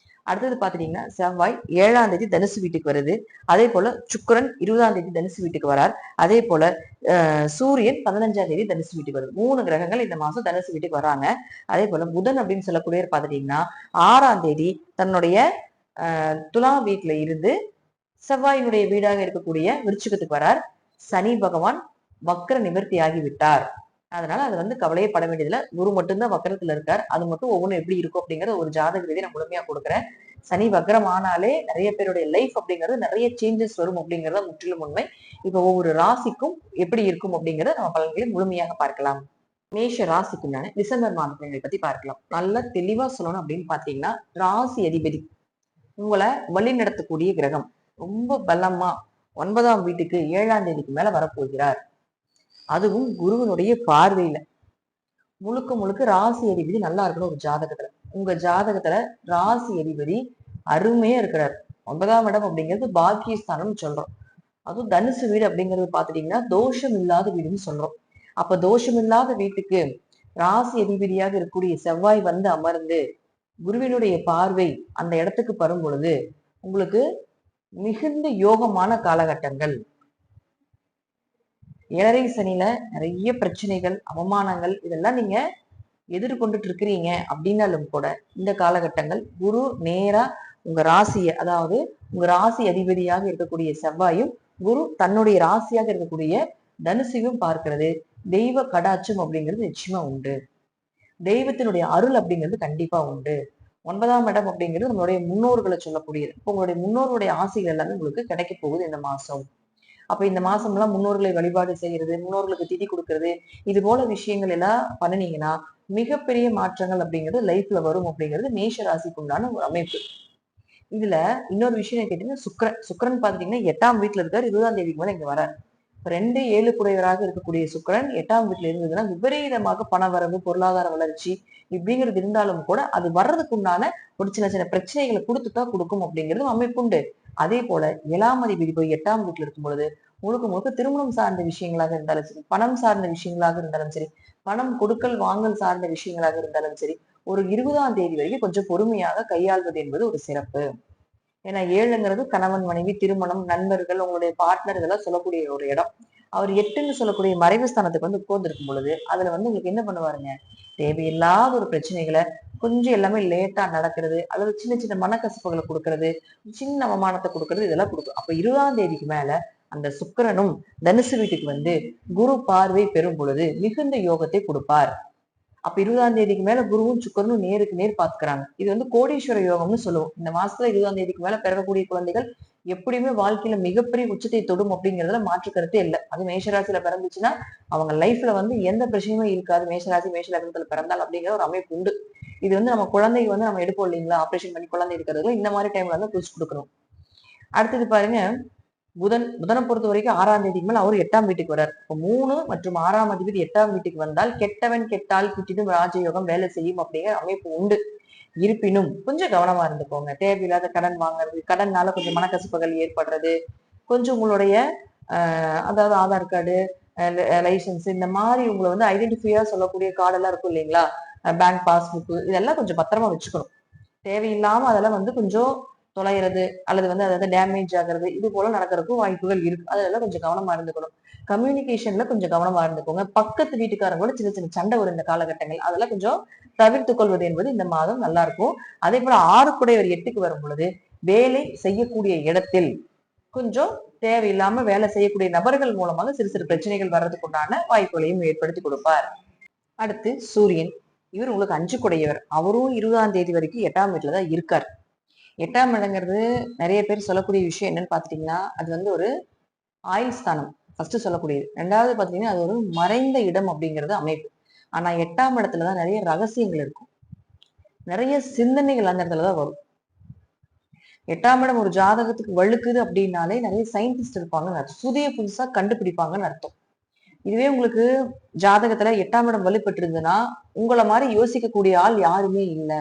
அடுத்தது பாத்துட்டீங்கன்னா செவ்வாய் 7ஆம் தேதி தனுசு வீட்டுக்கு வருது. அதே போல சுக்கிரன் 20ஆம் தேதி தனுசு வீட்டுக்கு வரார். அதே போல சூரியன் 15ஆம் தேதி தனுசு வீட்டுக்கு வருது. 3 கிரகங்கள் இந்த மாசம் தனுசு வீட்டுக்கு வராங்க. அதே போல புதன் அப்படின்னு சொல்லக்கூடியவர் பாத்துட்டீங்கன்னா 6ஆம் தேதி தன்னுடைய துலாம் வீட்டுல இருந்து செவ்வாயினுடைய வீடாக இருக்கக்கூடிய விருச்சிகத்துக்கு வரார். சனி பகவான் வக்கர நிவர்த்தி ஆகிவிட்டார். அதனால அது வந்து கவலையே பட வேண்டியதுல. குரு மட்டும்தான் வக்கரத்துல இருக்கார். அது மட்டும் ஒவ்வொன்றும் எப்படி இருக்கும் அப்படிங்கறத ஒரு ஜாதக ரீதியை நான் முழுமையா கொடுக்குறேன். சனி வக்கரம் ஆனாலே நிறைய பேருடைய லைஃப் அப்படிங்கிறது நிறைய சேஞ்சஸ் வரும் அப்படிங்கறத முற்றிலும் உண்மை. இப்ப ஒவ்வொரு ராசிக்கும் எப்படி இருக்கும் அப்படிங்கறத நம்ம பலன்களை முழுமையாக பார்க்கலாம். மேஷ ராசிக்குண்டான டிசம்பர் மாத பலன்களை பத்தி பார்க்கலாம். நல்லா தெளிவா சொல்லணும் அப்படின்னு பாத்தீங்கன்னா, ராசி அதிபதி உங்களை வழி நடத்தக்கூடிய கிரகம் ரொம்ப பலமா 9ஆம் வீட்டுக்கு 7ஆம் தேதிக்கு மேல வரப்போகிறார். அதுவும் குருவனுடைய பார்வையில முழுக்க முழுக்க ராசி அதிபதி நல்லா இருக்கணும். ஒரு ஜாதகத்துல உங்க ஜாதகத்துல ராசி அதிபதி அருமையா இருக்கிறார். 9ஆம் இடம் அப்படிங்கிறது பாக்கியஸ்தானம் சொல்றோம். அதுவும் தனுசு வீடு அப்படிங்கிறது பாத்துட்டீங்கன்னா தோஷம் இல்லாத வீடுன்னு சொல்றோம். அப்ப தோஷம் இல்லாத வீட்டுக்கு ராசி அதிபதியாக இருக்கக்கூடிய செவ்வாய் வந்து அமர்ந்து குருவினுடைய பார்வை அந்த இடத்துக்கு வரும் பொழுது உங்களுக்கு மிகுந்த யோகமான காலகட்டங்கள். 7.5 சனியில நிறைய பிரச்சனைகள், அவமானங்கள் இதெல்லாம் நீங்க எதிர்கொண்டுட்டு இருக்கிறீங்க அப்படின்னாலும் கூட இந்த காலகட்டங்கள் குரு நேரா உங்க ராசியை, அதாவது உங்க ராசி அதிபதியாக இருக்கக்கூடிய செவ்வாயும் குரு தன்னுடைய ராசியாக இருக்கக்கூடிய தனுசையும் பார்க்கிறது. தெய்வ கடாட்சம் அப்படிங்கிறது நிச்சயமா உண்டு. தெய்வத்தினுடைய அருள் அப்படிங்கிறது கண்டிப்பா உண்டு. 9ஆம் இடம் அப்படிங்கிறது நம்மளுடைய முன்னோர்களை சொல்லக்கூடியது. இப்போ உங்களுடைய முன்னோர்களுடைய ஆசைகள் எல்லாமே உங்களுக்கு கிடைக்க போகுது இந்த மாசம். அப்ப இந்த மாசம் எல்லாம் முன்னோர்களை வழிபாடு செய்யறது, முன்னோர்களுக்கு திதி கொடுக்கறது, இது போல விஷயங்கள் எல்லாம் பண்ணினீங்கன்னா மிகப்பெரிய மாற்றங்கள் அப்படிங்கிறது லைஃப்ல வரும் அப்படிங்கிறது மேஷ ராசிக்கு உண்டான ஒரு அமைப்பு. இதுல இன்னொரு விஷயம் கேட்டீங்கன்னா சுக்கிரன் பாத்துட்டீங்கன்னா 8ஆம் வீட்டுல இருக்காரு. 20ஆம் தேதிக்கு மேல இங்க வரார். 2 7 குடையவராக இருக்கக்கூடிய சுக்கிரன் 8ஆம் வீட்டுல இருந்ததுன்னா விபரீதமாக பண வரவு, பொருளாதார வளர்ச்சி இப்படிங்கிறது இருந்தாலும் கூட அது வர்றதுக்கு உண்டான ஒரு சின்ன சின்ன பிரச்சனைகளை கொடுத்துதான் கொடுக்கும் அப்படிங்கிறது அமைப்பு உண்டு. அதே போல 7ஆம் அதிபதி போய் 8ஆம் வீட்டுல இருக்கும் பொழுது முழுக்க முழுக்க திருமணம் சார்ந்த விஷயங்களாக இருந்தாலும் சரி, பணம் சார்ந்த விஷயங்களாக இருந்தாலும் சரி, பணம் கொடுக்கல் வாங்கல் சார்ந்த விஷயங்களாக இருந்தாலும் சரி, ஒரு 20ஆம் தேதி வரைக்கும் கொஞ்சம் பொறுமையாக கையாள்வது என்பது ஒரு சிறப்பு. ஏன்னா 7ங்கிறது கணவன் மனைவி, திருமணம், நண்பர்கள், உங்களுடைய பார்ட்னர் இதெல்லாம் சொல்லக்கூடிய ஒரு இடம். அவர் 8ன்னு சொல்லக்கூடிய மறைவு ஸ்தானத்துக்கு வந்து உட்கார்ந்துருக்கும் பொழுது அதுல வந்து உங்களுக்கு என்ன பண்ணுவாருங்க, தேவையில்லாத ஒரு பிரச்சனைகளை கொஞ்சம் எல்லாமே லேட்டா நடக்கிறது, அல்லது சின்ன சின்ன மனக்கசப்புகளை கொடுக்கறது, சின்ன அவமானத்தை கொடுக்கறது, இதெல்லாம் கொடுக்கும். அப்ப 20ஆம் தேதிக்கு மேல அந்த சுக்கிரனும் தனுசு வீட்டுக்கு வந்து குரு பார்வை பெறும் பொழுது மிகுந்த யோகத்தை கொடுப்பார். அப்ப 20ஆம் தேதிக்கு மேல குருவும் சுக்கிரனும் நேருக்கு நேர் பாத்துக்கிறாங்க. இது வந்து கோடீஸ்வர யோகம்னு சொல்லுவோம். இந்த மாசத்துல 20ஆம் தேதிக்கு மேல பிறக்கக்கூடிய குழந்தைகள் எப்படியுமே வாழ்க்கையில மிகப்பெரிய உச்சத்தை தொடும் அப்படிங்கிறதுல மாற்று கருத்தே இல்லை. அது மேஷராசியில பிறந்துச்சுன்னா அவங்க லைஃப்ல வந்து எந்த பிரச்சனையுமே இருக்காது. மேஷராசி மேஷ லக்னத்துல பிறந்தால் அப்படிங்கிற ஒரு அமைப்பு உண்டு. இது வந்து நம்ம குழந்தைக்கு வந்து நம்ம எடுப்போம் இல்லைங்களா, ஆபரேஷன் பண்ணி குழந்தை இருக்கிறதுல இந்த மாதிரி டைம்ல வந்து புதுசு கொடுக்கணும். அடுத்தது பாருங்க, புதனை பொறுத்த வரைக்கும் 6ஆம் தேதிக்கு மேல அவர் 8ஆம் வீட்டுக்கு வர்றார். இப்போ 3 மற்றும் 6ஆம் அதிபதி 8ஆம் வீட்டுக்கு வந்தால் கெட்டவன் கெட்டால் கிட்டிடும் ராஜயோகம் வேலை செய்யும் அப்படிங்கிற அமைப்பு உண்டு. இருப்பினும் கொஞ்சம் கவனமா இருந்துக்கோங்க. தேவையில்லாத கடன் வாங்குறது, கடன்னால கொஞ்சம் மனக்கசப்புகள் ஏற்படுறது, கொஞ்சம் உங்களுடைய அதாவது ஆதார் கார்டு, லைசன்ஸ் இந்த மாதிரி உங்களை வந்து ஐடென்டிஃபையா சொல்லக்கூடிய கார்டு எல்லாம் இருக்கும் இல்லைங்களா, பேங்க் பாஸ்புக், இதெல்லாம் கொஞ்சம் பத்திரமா வச்சுக்கணும். தேவையில்லாம அதெல்லாம் வந்து கொஞ்சம் தொலைகிறது அல்லது வந்து அதாவது டேமேஜ் ஆகுறது இது போல நடக்கிறதுக்கும் வாய்ப்புகள் இருக்கு. அதெல்லாம் கொஞ்சம் கவனமா இருந்துக்கணும். கம்யூனிகேஷன்ல கொஞ்சம் கவனமா இருந்துக்கோங்க. பக்கத்து வீட்டுக்காரங்களோட சின்ன சின்ன சண்டை வரும் இந்த காலகட்டங்கள், அதெல்லாம் கொஞ்சம் தவிர்த்து கொள்வது என்பது இந்த மாதம் நல்லா இருக்கும். அதே போல 6 குடையவர் 8க்கு வரும் பொழுது வேலை செய்யக்கூடிய இடத்தில் கொஞ்சம் தேவையில்லாம வேலை செய்யக்கூடிய நபர்கள் மூலமாக சிறு சிறு பிரச்சனைகள் வர்றதுக்கு உண்டான வாய்ப்புகளையும் ஏற்படுத்தி கொடுப்பார். அடுத்து சூரியன், இவர் உங்களுக்கு 5 குடையவர். அவரும் 20ஆம் தேதி வரைக்கும் 8ஆம் வீட்டுல தான் இருக்கார். 8ஆம் இடங்கிறது நிறைய பேர் சொல்லக்கூடிய விஷயம் என்னன்னு பாத்துட்டீங்கன்னா, அது வந்து ஒரு ஆயுள் ஸ்தானம் ஃபர்ஸ்ட் சொல்லக்கூடியது. 2வது பாத்தீங்கன்னா அது ஒரு மறைந்த இடம் அப்படிங்கிறது அமைப்பு. ஆனா 8ஆம் இடத்துலதான் நிறைய ரகசியங்கள் இருக்கும். நிறைய சிந்தனைகள் அந்த இடத்துலதான் வரும். 8ஆம் இடம் ஒரு ஜாதகத்துக்கு வழுக்குது அப்படின்னாலே நிறைய சயின்டிஸ்ட் இருப்பாங்கன்னு அர்த்தம். புதிய புதுசா கண்டுபிடிப்பாங்கன்னு அர்த்தம். இதுவே உங்களுக்கு ஜாதகத்துல 8ஆம் இடம் வலுப்பெற்றிருந்ததுன்னா, உங்கள மாதிரி யோசிக்கக்கூடிய ஆள் யாருமே இல்ல.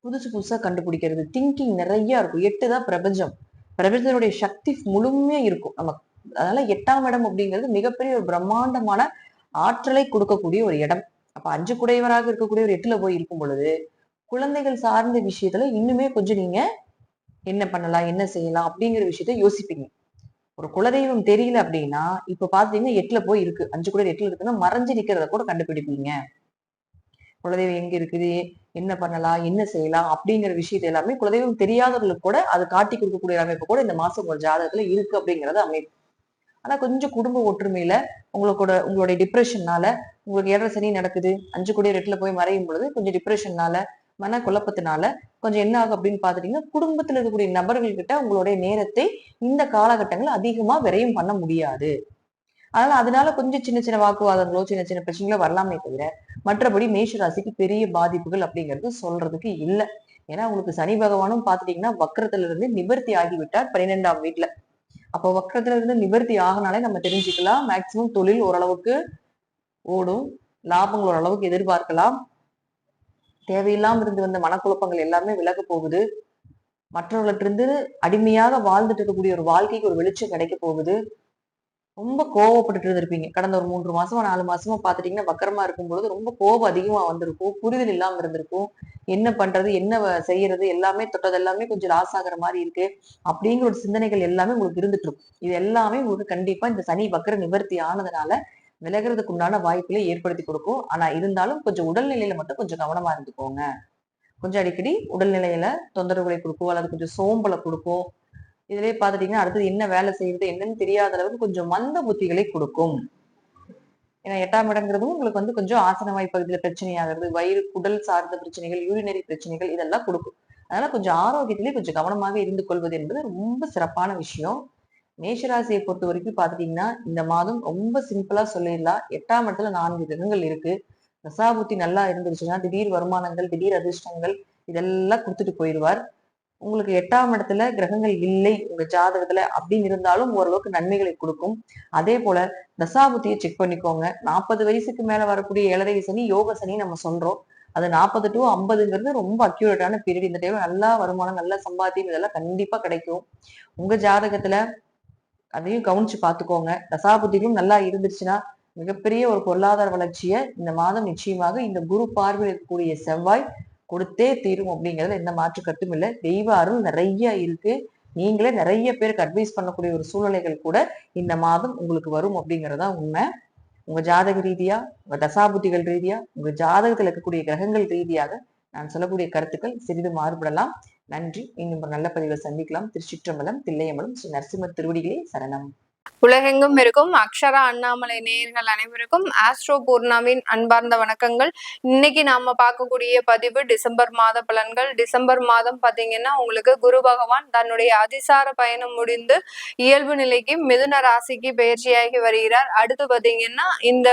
புதுசு புதுசா கண்டுபிடிக்கிறது, திங்கிங் நிறைய இருக்கும். 8 தான் பிரபஞ்சம். பிரபஞ்சத்தினுடைய சக்தி முழுமையா இருக்கும் நமக்கு. அதனால 8ஆம் இடம் அப்படிங்கிறது மிகப்பெரிய ஒரு பிரம்மாண்டமான ஆற்றலை கொடுக்கக்கூடிய ஒரு இடம். அப்ப 5 குடையவராக இருக்கக்கூடிய ஒரு 8ல போய் இருக்கும் பொழுது, குழந்தைகள் சார்ந்த விஷயத்துல இன்னுமே கொஞ்சம் நீங்க என்ன பண்ணலாம், என்ன செய்யலாம் அப்படிங்கிற விஷயத்த யோசிப்பீங்க. ஒரு குலதெய்வம் தெரியல அப்படின்னா, இப்ப பாத்தீங்கன்னா 8ல போய் இருக்கு. 5 கூட 8ல இருக்குன்னா மறைஞ்சு நிக்கிறத கூட கண்டுபிடிப்பீங்க. குலதெய்வம் எங்க இருக்குது, என்ன பண்ணலாம், என்ன செய்யலாம் அப்படிங்கிற விஷயத்த எல்லாமே குலதெய்வம் தெரியாதவர்களுக்கு கூட அது காட்டி கொடுக்கக்கூடிய அமைப்பு கூட இந்த மாசம் உங்க ஜாதகத்துல இருக்கு அப்படிங்கறது அமைப்பு. ஆனா கொஞ்சம் குடும்ப ஒற்றுமையில உங்களுடைய டிப்ரெஷன்னால உங்களுக்கு 7 சனி நடக்குது. 5 கூட 8ல போய் மறையும் பொழுது கொஞ்சம் டிப்ரெஷன்னால, மன குழப்பத்தினால கொஞ்சம் என்ன ஆகும் அப்படின்னு பாத்துட்டீங்கன்னா, குடும்பத்துல இருக்கக்கூடிய நபர்கள் கிட்ட உங்களுடைய நேரத்தை இந்த காலகட்டங்கள்ல அதிகமா விரயம் பண்ண முடியாது. அதனால கொஞ்சம் சின்ன சின்ன வாக்குவாதங்களோ, சின்ன சின்ன பிரச்சனைகளோ வரலாமே தவிர, மற்றபடி மேஷ ராசிக்கு பெரிய பாதிப்புகள் அப்படிங்கிறது சொல்றதுக்கு இல்ல. ஏன்னா உங்களுக்கு சனி பகவானும் பாத்துட்டீங்கன்னா வக்ரத்துல இருந்து நிவர்த்தி ஆகிவிட்டார் 12ஆம் வீட்டுல. அப்போ வக்ரத்துல இருந்து நிவர்த்தி ஆகினாலே நம்ம தெரிஞ்சுக்கலாம், மேக்சிமம் தொழில் ஓரளவுக்கு ஓடும், லாபங்கள் ஓரளவுக்கு எதிர்பார்க்கலாம். தேவையில்லாம இருந்து வந்த மனக்குழப்பங்கள் எல்லாமே விலக போகுது. மற்றவர்களிட்டிருந்து அடிமையாக வாழ்ந்துட்டு இருக்கக்கூடிய ஒரு வாழ்க்கைக்கு ஒரு வெளிச்சம் கிடைக்க போகுது. ரொம்ப கோவப்பட்டுட்டு இருந்திருப்பீங்க. கடந்த ஒரு 3 மாசமா 4 மாசமா பாத்துட்டீங்கன்னா வக்கரமா இருக்கும்பொழுது ரொம்ப கோபம் அதிகமா வந்திருக்கும். புரிதல் இல்லாம இருந்திருக்கும். என்ன பண்றது, என்ன செய்யறது, எல்லாமே தொட்டது எல்லாமே கொஞ்சம் லாஸ் ஆகுற மாதிரி இருக்கு. அப்படிங்கிற ஒரு சிந்தனைகள் எல்லாமே உங்களுக்கு இருந்துட்டு இருக்கும். இது எல்லாமே உங்களுக்கு கண்டிப்பா இந்த சனி வக்கர நிவர்த்தி ஆனதுனால விலகுறதுக்கு உண்டான வாய்ப்புகளை ஏற்படுத்தி கொடுக்கும். ஆனா இருந்தாலும் கொஞ்சம் உடல்நிலையில மட்டும் கொஞ்சம் கவனமா இருந்துக்கோங்க. கொஞ்சம் அடிக்கடி உடல்நிலையில தொந்தரவுகளை கொடுக்கும், அல்லது கொஞ்சம் சோம்பலை கொடுக்கும். இதுலயே பாத்துட்டீங்கன்னா அடுத்தது என்ன வேலை செய்யறது என்னன்னு தெரியாத அளவுக்கு கொஞ்சம் மந்த புத்திகளை கொடுக்கும். ஏன்னா 8ஆம் இடங்கிறதும் உங்களுக்கு வந்து கொஞ்சம் ஆசன வாய் பகுதியில பிரச்சனை ஆகுறது, வயிறு குடல் சார்ந்த பிரச்சனைகள், யூரினரி பிரச்சனைகள் இதெல்லாம் கொடுக்கும். அதனால கொஞ்சம் ஆரோக்கியத்திலேயே கொஞ்சம் கவனமாக இருந்து கொள்வது என்பது ரொம்ப சிறப்பான விஷயம். மேஷராசியை பொறுத்த வரைக்கும் பாத்துட்டீங்கன்னா இந்த மாதம் ரொம்ப சிம்பிளா சொல்லிடலாம். 8ஆம் இடத்துல 4 கிரகங்கள் இருக்கு. தசாபுத்தி நல்லா இருந்துருச்சுன்னா திடீர் வருமானங்கள், திடீர் அதிர்ஷ்டங்கள் இதெல்லாம் கொடுத்துட்டு போயிடுவார். உங்களுக்கு 8ஆம் இடத்துல கிரகங்கள் இல்லை உங்க ஜாதகத்துல அப்படின்னு இருந்தாலும் ஓரளவுக்கு நன்மைகளை கொடுக்கும். அதே போல தசாபுத்தியை செக் பண்ணிக்கோங்க. 40 வயசுக்கு மேல வரக்கூடிய 7.5 சனி யோக சனி நம்ம சொல்றோம். அது 40 to 50ங்கிறது ரொம்ப அக்யூரேட்டான பீரியட். இந்த டைம்ல நல்லா வருமானம், நல்ல சம்பாத்தியம் இதெல்லாம் கண்டிப்பா கிடைக்கும். உங்க ஜாதகத்துல அதையும் கவனிச்சு பாத்துக்கோங்க. தசாபுத்தியும் நல்லா இருந்துச்சுன்னா மிகப்பெரிய ஒரு பொருளாதார வளர்ச்சியை இந்த மாதம் நிச்சயமாக இந்த குரு பார்வையில் இருக்கக்கூடிய செவ்வாய் கொடுத்தே தீரும் அப்படிங்கிறதுல எந்த மாற்று கருத்தும் இல்லை. தெய்வ அருள் நிறைய இருக்கு. நீங்களே நிறைய பேருக்கு அட்வைஸ் பண்ணக்கூடிய ஒரு சூழ்நிலைகள் கூட இந்த மாதம் உங்களுக்கு வரும் அப்படிங்கறதா உண்மை. உங்க ஜாதக ரீதியா, உங்க தசாபுத்திகள் ரீதியா, உங்க ஜாதகத்துல இருக்கக்கூடிய கிரகங்கள் ரீதியாக நான் சொல்லக்கூடிய கருத்துக்கள் சிறிது மாறுபடலாம். நன்றி. இன்னும் ஒரு நல்ல பதிவில் சந்திக்கலாம். திருச்சிற்றம்பலம், தில்லையம்பலம், ஸ்ரீ நரசிம்மர் திருவடிகளே சரணம். உலகெங்கும் இருக்கும் அக்ஷரா அண்ணாமலை நேயர்கள் அனைவருக்கும் ஆஸ்ட்ரோ பூர்ணாவின் அன்பார்ந்த வணக்கங்கள். இன்னைக்கு நாம பார்க்கக்கூடிய பதிவு டிசம்பர் மாத பலன்கள். டிசம்பர் மாதம் பாத்தீங்கன்னா உங்களுக்கு குரு பகவான் தன்னுடைய அதிசார பயணம் முடிந்து இயல்பு நிலைக்கு மிதுன ராசிக்கு பயிற்சியாகி வருகிறார். அடுத்து பாத்தீங்கன்னா இந்த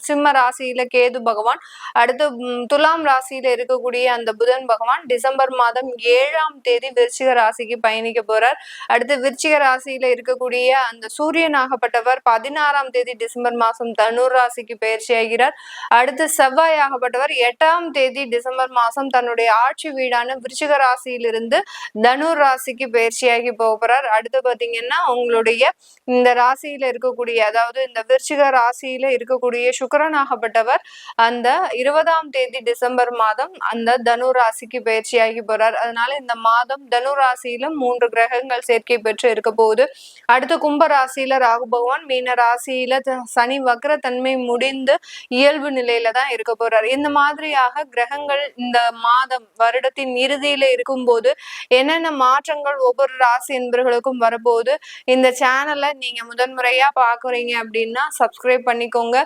சிம்ம ராசியில கேது பகவான், அடுத்து துலாம் ராசியில இருக்கக்கூடிய அந்த புதன் பகவான் டிசம்பர் மாதம் 7ஆம் தேதி விருச்சிக ராசிக்கு பயணிக்க போறார். அடுத்து விருச்சிக ராசியில இருக்கக்கூடிய அந்த சூரியனாகப்பட்டவர் 16ஆம் தேதி டிசம்பர் மாசம் தனுர் ராசிக்கு பயிற்சி ஆகிறார். அடுத்து செவ்வாய் ஆகப்பட்டவர் 8ஆம் தேதி டிசம்பர் மாசம் தன்னுடைய ஆட்சி வீடான விருச்சிக ராசியிலிருந்து தனுர் ராசிக்கு பயிற்சியாகி போகிறார். அடுத்து பாத்தீங்கன்னா உங்களுடைய இந்த ராசியில இருக்கக்கூடிய, அதாவது இந்த விருச்சிக ராசியில இருக்கக்கூடிய சுக்கிரனாகப்பட்டவர் அந்த 20ஆம் தேதி டிசம்பர் மாதம் அந்த தனுர் ராசிக்கு பயிற்சியாகி போறார். அதனால இந்த மாதம் தனுர் ராசியிலும் 3 கிரகங்கள் சேர்க்கை பெற்று இருக்க போகுது. அடுத்து கும்ப ராசியில ராகு பகவான், மீன ராசியில சனி வக்ர தன்மை முடிந்து இயல்பு நிலையில தான் இருக்க போறாரு. இந்த மாதிரியாக கிரகங்கள் இந்த மாதம் வருடத்தின் இறுதியில இருக்கும்போது என்னென்ன மாற்றங்கள் ஒவ்வொரு ராசி என்பர்களுக்கும் வரப்போகுது. இந்த சேனலை நீங்க முதன்முறையா பாக்குறீங்க அப்படின்னா சப்ஸ்கிரைப் பண்ணிக்கோங்க.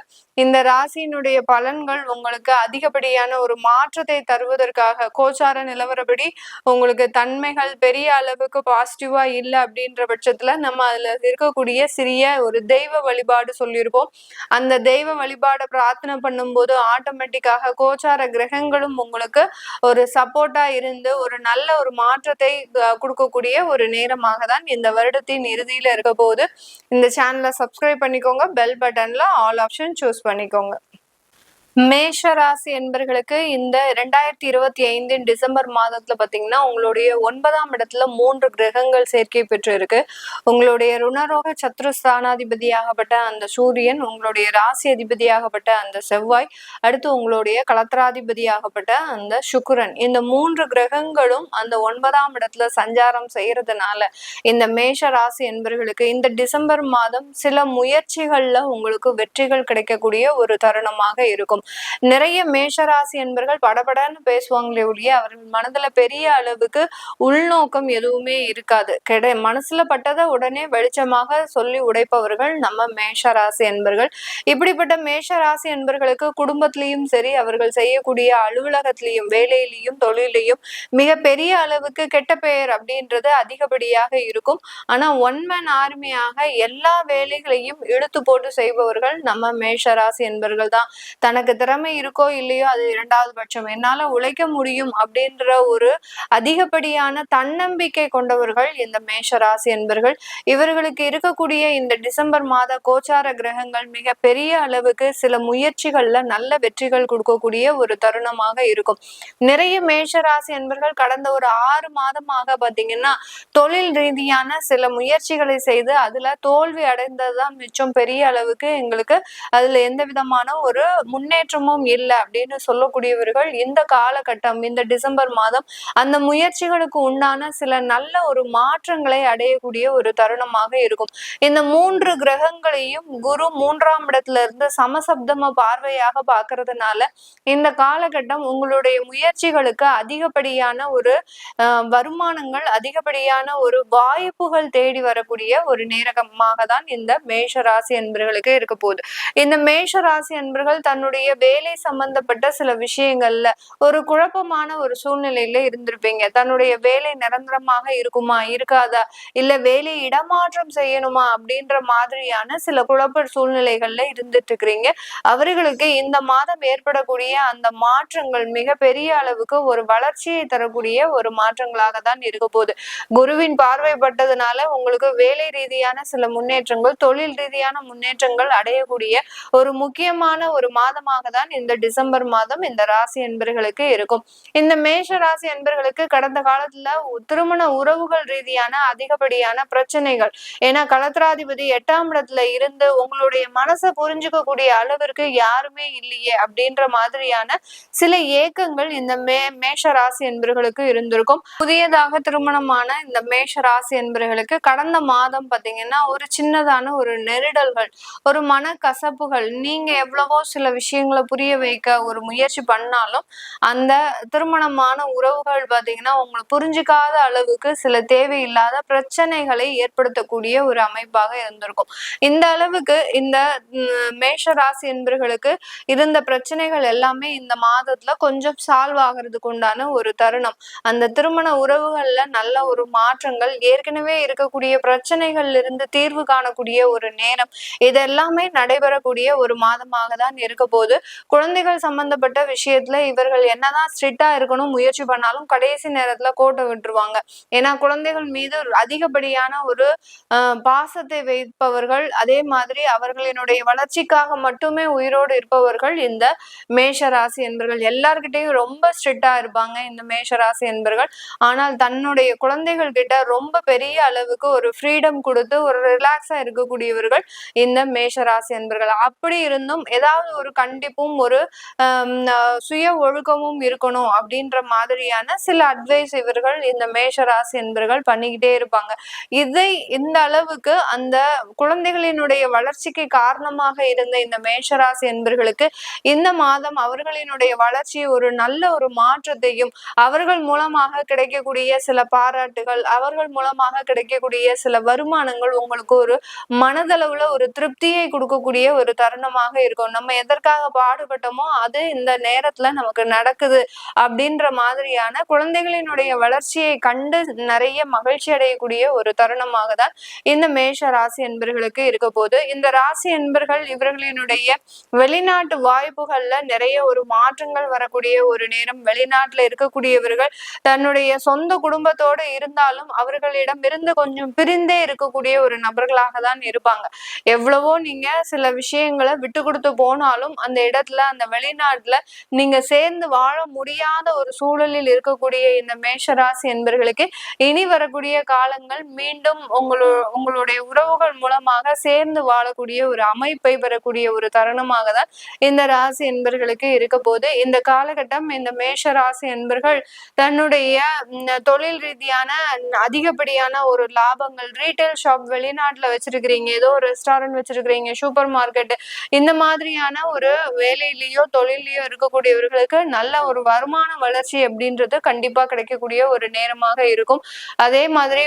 இந்த ராசியினுடைய பலன்கள் உங்களுக்கு அதிகப்படியான ஒரு மாற்றத்தை தருவதற்காக கோச்சார நிலவரப்படி உங்களுக்கு தன்மைகள் பெரிய அளவுக்கு பாசிட்டிவா இல்லை அப்படின்ற பட்சத்துல நம்ம அதுல இருக்கக்கூடிய சிறிய ஒரு தெய்வ வழிபாடு சொல்லியிருப்போம். அந்த தெய்வ வழிபாடை பிரார்த்தனை பண்ணும்போது ஆட்டோமேட்டிக்காக கோச்சார கிரகங்களும் உங்களுக்கு ஒரு சப்போர்ட்டா இருந்து ஒரு நல்ல ஒரு மாற்றத்தை கொடுக்கக்கூடிய ஒரு நேரமாக தான் இந்த வருடத்தின் இறுதியில இருக்க போகுது. இந்த சேனலை சப்ஸ்கிரைப் பண்ணிக்கோங்க. பெல் பட்டன்ல ஆல் ஆப்ஷன் சூஸ் பண்ணிக்கோங்க. மேஷ ராசி என்பர்களுக்கு இந்த 2025 டிசம்பர் மாதத்துல பாத்தீங்கன்னா உங்களுடைய 9ஆம் இடத்துல 3 கிரகங்கள் சேர்க்கை பெற்று இருக்கு. உங்களுடைய ருணரோக சத்ருஸ்தானாதிபதியாகப்பட்ட அந்த சூரியன், உங்களுடைய ராசி அதிபதியாகப்பட்ட அந்த செவ்வாய், அடுத்து உங்களுடைய களத்திராதிபதியாகப்பட்ட அந்த சுக்கிரன், இந்த 3 கிரகங்களும் அந்த 9ஆம் இடத்துல சஞ்சாரம் செய்யறதுனால இந்த மேஷ ராசி என்பர்களுக்கு இந்த டிசம்பர் மாதம் சில முயற்சிகள்ல உங்களுக்கு வெற்றிகள் கிடைக்கக்கூடிய ஒரு தருணமாக இருக்கும். நிறைய மேஷராசி என்பர்கள் படபடன்னு பேசுவாங்களே ஒழிய அவர்கள் மனதுல பெரிய அளவுக்கு உள்நோக்கம் எதுவுமே இருக்காது. மனசுல பட்டதை உடனே வெளிச்சமாக சொல்லி உடைப்பவர்கள் நம்ம மேஷராசி என்பர்கள். இப்படிப்பட்ட மேஷராசி என்பர்களுக்கு குடும்பத்திலையும் சரி, அவர்கள் செய்யக்கூடிய அலுவலகத்திலையும் வேலையிலையும் தொழிலையும் மிக பெரிய அளவுக்கு கெட்ட பெயர் அப்படின்றது அதிகப்படியாக இருக்கும். ஆனா ஒன்மேன் ஆர்மியாக எல்லா வேலைகளையும் இழுத்து போட்டு செய்பவர்கள் நம்ம மேஷராசி என்பர்கள் தான். தனக்கு திறமை இருக்கோ இல்லையோ அது 2வது பட்சம், என்னால உழைக்க முடியும் அப்படின்ற ஒரு அதிகப்படியான தன்னம்பிக்கை கொண்டவர்கள் இந்த மேஷராசி என்பர்கள். இவர்களுக்கு இருக்கக்கூடிய இந்த டிசம்பர் மாத கோச்சார கிரகங்கள் மிக பெரிய அளவுக்கு சில முயற்சிகள்ல நல்ல வெற்றிகள் கொடுக்கக்கூடிய ஒரு தருணமாக இருக்கும். நிறைய மேஷராசி என்பர்கள் கடந்த ஒரு 6 மாதமாக பாத்தீங்கன்னா தொழில் ரீதியான சில முயற்சிகளை செய்து அதுல தோல்வி அடைந்ததுதான் மிச்சம். பெரிய அளவுக்கு எங்களுக்கு அதுல எந்த விதமான ஒரு முன்னேற்றமும் இல்லை அப்படின்னு சொல்லக்கூடியவர்கள் இந்த காலகட்டம், இந்த டிசம்பர் மாதம் அந்த முயற்சிகளுக்கு உண்டான சில நல்ல ஒரு மாற்றங்களை அடையக்கூடிய ஒரு தருணமாக இருக்கும். இந்த 3 கிரகங்களையும் குரு 3ஆம் இடத்துல இருந்து சமசப்தம பார்வையாக பார்க்கறதுனால இந்த காலகட்டம் உங்களுடைய முயற்சிகளுக்கு அதிகப்படியான ஒரு வருமானங்கள், அதிகப்படியான ஒரு வாய்ப்புகள் தேடி வரக்கூடிய ஒரு நேரமாக தான் இந்த மேஷ ராசி என்பர்களுக்கு இருக்க போகுது. இந்த மேஷ ராசி என்பர்கள் தன்னுடைய வேலை சம்பந்தப்பட்ட சில விஷயங்கள்ல ஒரு குழப்பமான ஒரு சூழ்நிலையில இருந்திருப்பீங்க. தன்னுடைய வேலை நிரந்தரமாக இருக்குமா இருக்காதா, இல்ல வேலை இடமாற்றம் செய்யணுமா அப்படின்ற மாதிரியான சில குழப்ப சூழ்நிலைகள்ல இருந்துட்டு இருக்கிறீங்க. அவர்களுக்கு இந்த மாதம் ஏற்படக்கூடிய அந்த மாற்றங்கள் மிக பெரிய அளவுக்கு ஒரு வளர்ச்சியை தரக்கூடிய ஒரு மாற்றங்களாக தான் இருக்க போகுது. குருவின் பார்வைப்பட்டதுனால உங்களுக்கு வேலை ரீதியான சில முன்னேற்றங்கள், தொழில் ரீதியான முன்னேற்றங்கள் அடையக்கூடிய ஒரு முக்கியமான ஒரு மாதமாக தான் இந்த டிசம்பர் மாதம் இந்த ராசி என்பர்களுக்கு இருக்கும். இந்த மேஷ ராசி என்பர்களுக்கு கடந்த காலத்துல திருமண உறவுகள் ரீதியான அதிகப்படியான பிரச்சனைகள், ஏன்னா களத்திராதிபதி 8ஆம் இடத்துல இருந்து உங்களுடைய மனசை புரிஞ்சுக்க கூடிய அளவிற்கு யாருமே இல்லையே அப்படின்ற மாதிரியான சில ஏக்கங்கள் இந்த மேஷ ராசி என்பர்களுக்கு இருந்திருக்கும். புதியதாக திருமணமான இந்த மேஷ ராசி என்பர்களுக்கு கடந்த மாதம் பாத்தீங்கன்னா ஒரு சின்னதான ஒரு நெருடல்கள், ஒரு மனக்கசப்புகள், நீங்க எவ்வளவோ சில விஷயங்களை புரிய வைக்க ஒரு முயற்சி பண்ணாலும் அந்த திருமணமான உறவுகள் பாத்தீங்கன்னா உங்களை புரிஞ்சுக்காத அளவுக்கு சில தேவையில்லாத பிரச்சனைகளை ஏற்படுத்தக்கூடிய ஒரு அமைப்பாக இருந்திருக்கும். இந்த அளவுக்கு இந்த மேஷ ராசி என்பர்களுக்கு இருந்த பிரச்சனைகள் எல்லாமே இந்த மாதத்துல கொஞ்சம் சால்வ் ஆகிறதுக்கு உண்டான ஒரு தருணம். அந்த திருமண உறவுகள்ல நல்ல ஒரு மாற்றங்கள், ஏற்கனவே இருக்கக்கூடிய பிரச்சனைகள்ல இருந்து தீர்வு காணக்கூடிய ஒரு நேரம், இதெல்லாமே நடைபெறக்கூடிய ஒரு மாதமாக தான் இருக்க போது. குழந்தைகள் சம்பந்தப்பட்ட விஷயத்துல இவர்கள் என்னதான் ஸ்ட்ரிக்டா இருக்கணும் முயற்சி பண்ணாலும் கடைசி நேரத்துல கோட்டை விட்டுருவாங்க. ஏன்னா குழந்தைகள் மீது அதிகப்படியான ஒரு பாசத்தை வைப்பவர்கள், அதே மாதிரி அவர்களினுடைய வளர்ச்சிக்காக மட்டுமே உயிரோடு இருப்பவர்கள் இந்த மேஷ ராசி என்பர்கள். எல்லார்கிட்டையும் ரொம்ப ஸ்ட்ரிக்டா இருப்பாங்க இந்த மேஷ ராசி என்பர்கள். ஆனால் தன்னுடைய குழந்தைகள் கிட்ட ரொம்ப பெரிய அளவுக்கு ஒரு ஃப்ரீடம் கொடுத்து ஒரு ரிலாக்ஸா இருக்கக்கூடியவர்கள் இந்த மேஷ ராசி என்பர்கள். அப்படி இருந்தும் ஏதாவது ஒரு கண்டிப்பும் ஒரு சுய ஒழுக்கமும் இருக்கணும் அப்படின்ற மாதிரியான சில அட்வைஸ் இவர்கள் இந்த மேஷ ராசி என்பர்கள் பண்ணிக்கிட்டே இருப்பாங்க. இதை இந்த அளவுக்கு அந்த குழந்தைகளினுடைய வளர்ச்சிக்கு காரணமாக இருந்த இந்த மேஷராசி என்பர்களுக்கு இந்த மாதம் அவர்களினுடைய வளர்ச்சி ஒரு நல்ல ஒரு மாற்றத்தையும், அவர்கள் மூலமாக கிடைக்கக்கூடிய சில பாராட்டுகள், அவர்கள் மூலமாக கிடைக்கக்கூடிய சில வருமானங்கள் உங்களுக்கு ஒரு மனதளவுல ஒரு திருப்தியை கொடுக்கக்கூடிய ஒரு தருணமாக இருக்கும். நம்ம எதற்காக பாடுபட்டோமோ அது இந்த நேரத்துல நமக்கு நடக்குது அப்படின்ற மாதிரியான குழந்தைகளினுடைய வளர்ச்சியை கண்டு நிறைய மகிழ்ச்சி அடையக்கூடிய ஒரு தருணமாக தான் இந்த மேஷ ராசி என்பர்களுக்கு இருக்க போது. இந்த ராசி என்பர்கள் இவர்களினுடைய வெளிநாட்டு வாய்ப்புகள்ல நிறைய ஒரு மாற்றங்கள் வரக்கூடிய ஒரு நேரம். வெளிநாட்டுல இருக்கக்கூடியவர்கள் தன்னுடைய சொந்த குடும்பத்தோடு இருந்தாலும் அவர்களிடம் இருந்து கொஞ்சம் பிரிந்தே இருக்கக்கூடிய ஒரு நபர்களாக தான் இருப்பாங்க. எவ்வளவோ நீங்க சில விஷயங்களை விட்டு கொடுத்து போனாலும் அந்த இடத்துல அந்த வெளிநாட்டுல நீங்க சேர்ந்து வாழ முடியாத ஒரு சூழலில் இருக்கக்கூடிய இந்த மேஷராசி என்பர்களுக்கு இனி வரக்கூடிய காலங்கள் மீண்டும் உங்களுடைய உறவுகள் மூலமாக சேர்ந்து வாழக்கூடிய ஒரு அமைப்பை பெறக்கூடிய ஒரு தருணமாக தான் இந்த ராசி என்பர்களுக்கு இருக்க போது. இந்த காலகட்டம் இந்த மேஷ ராசி என்பர்கள் தன்னுடைய தொழில் ரீதியான அதிகப்படியான ஒரு லாபங்கள், ரீட்டைல் ஷாப் வெளிநாட்டுல வச்சிருக்கிறீங்க, ஏதோ ஒரு ரெஸ்டாரண்ட் வச்சிருக்கிறீங்க, சூப்பர் மார்க்கெட், இந்த மாதிரியான ஒரு வேலையிலயோ தொழிலையோ இருக்கக்கூடியவர்களுக்கு நல்ல ஒரு வருமான வளர்ச்சி அப்படின்றது கண்டிப்பா கிடைக்கக்கூடிய ஒரு நேரமாக இருக்கும். அதே மாதிரி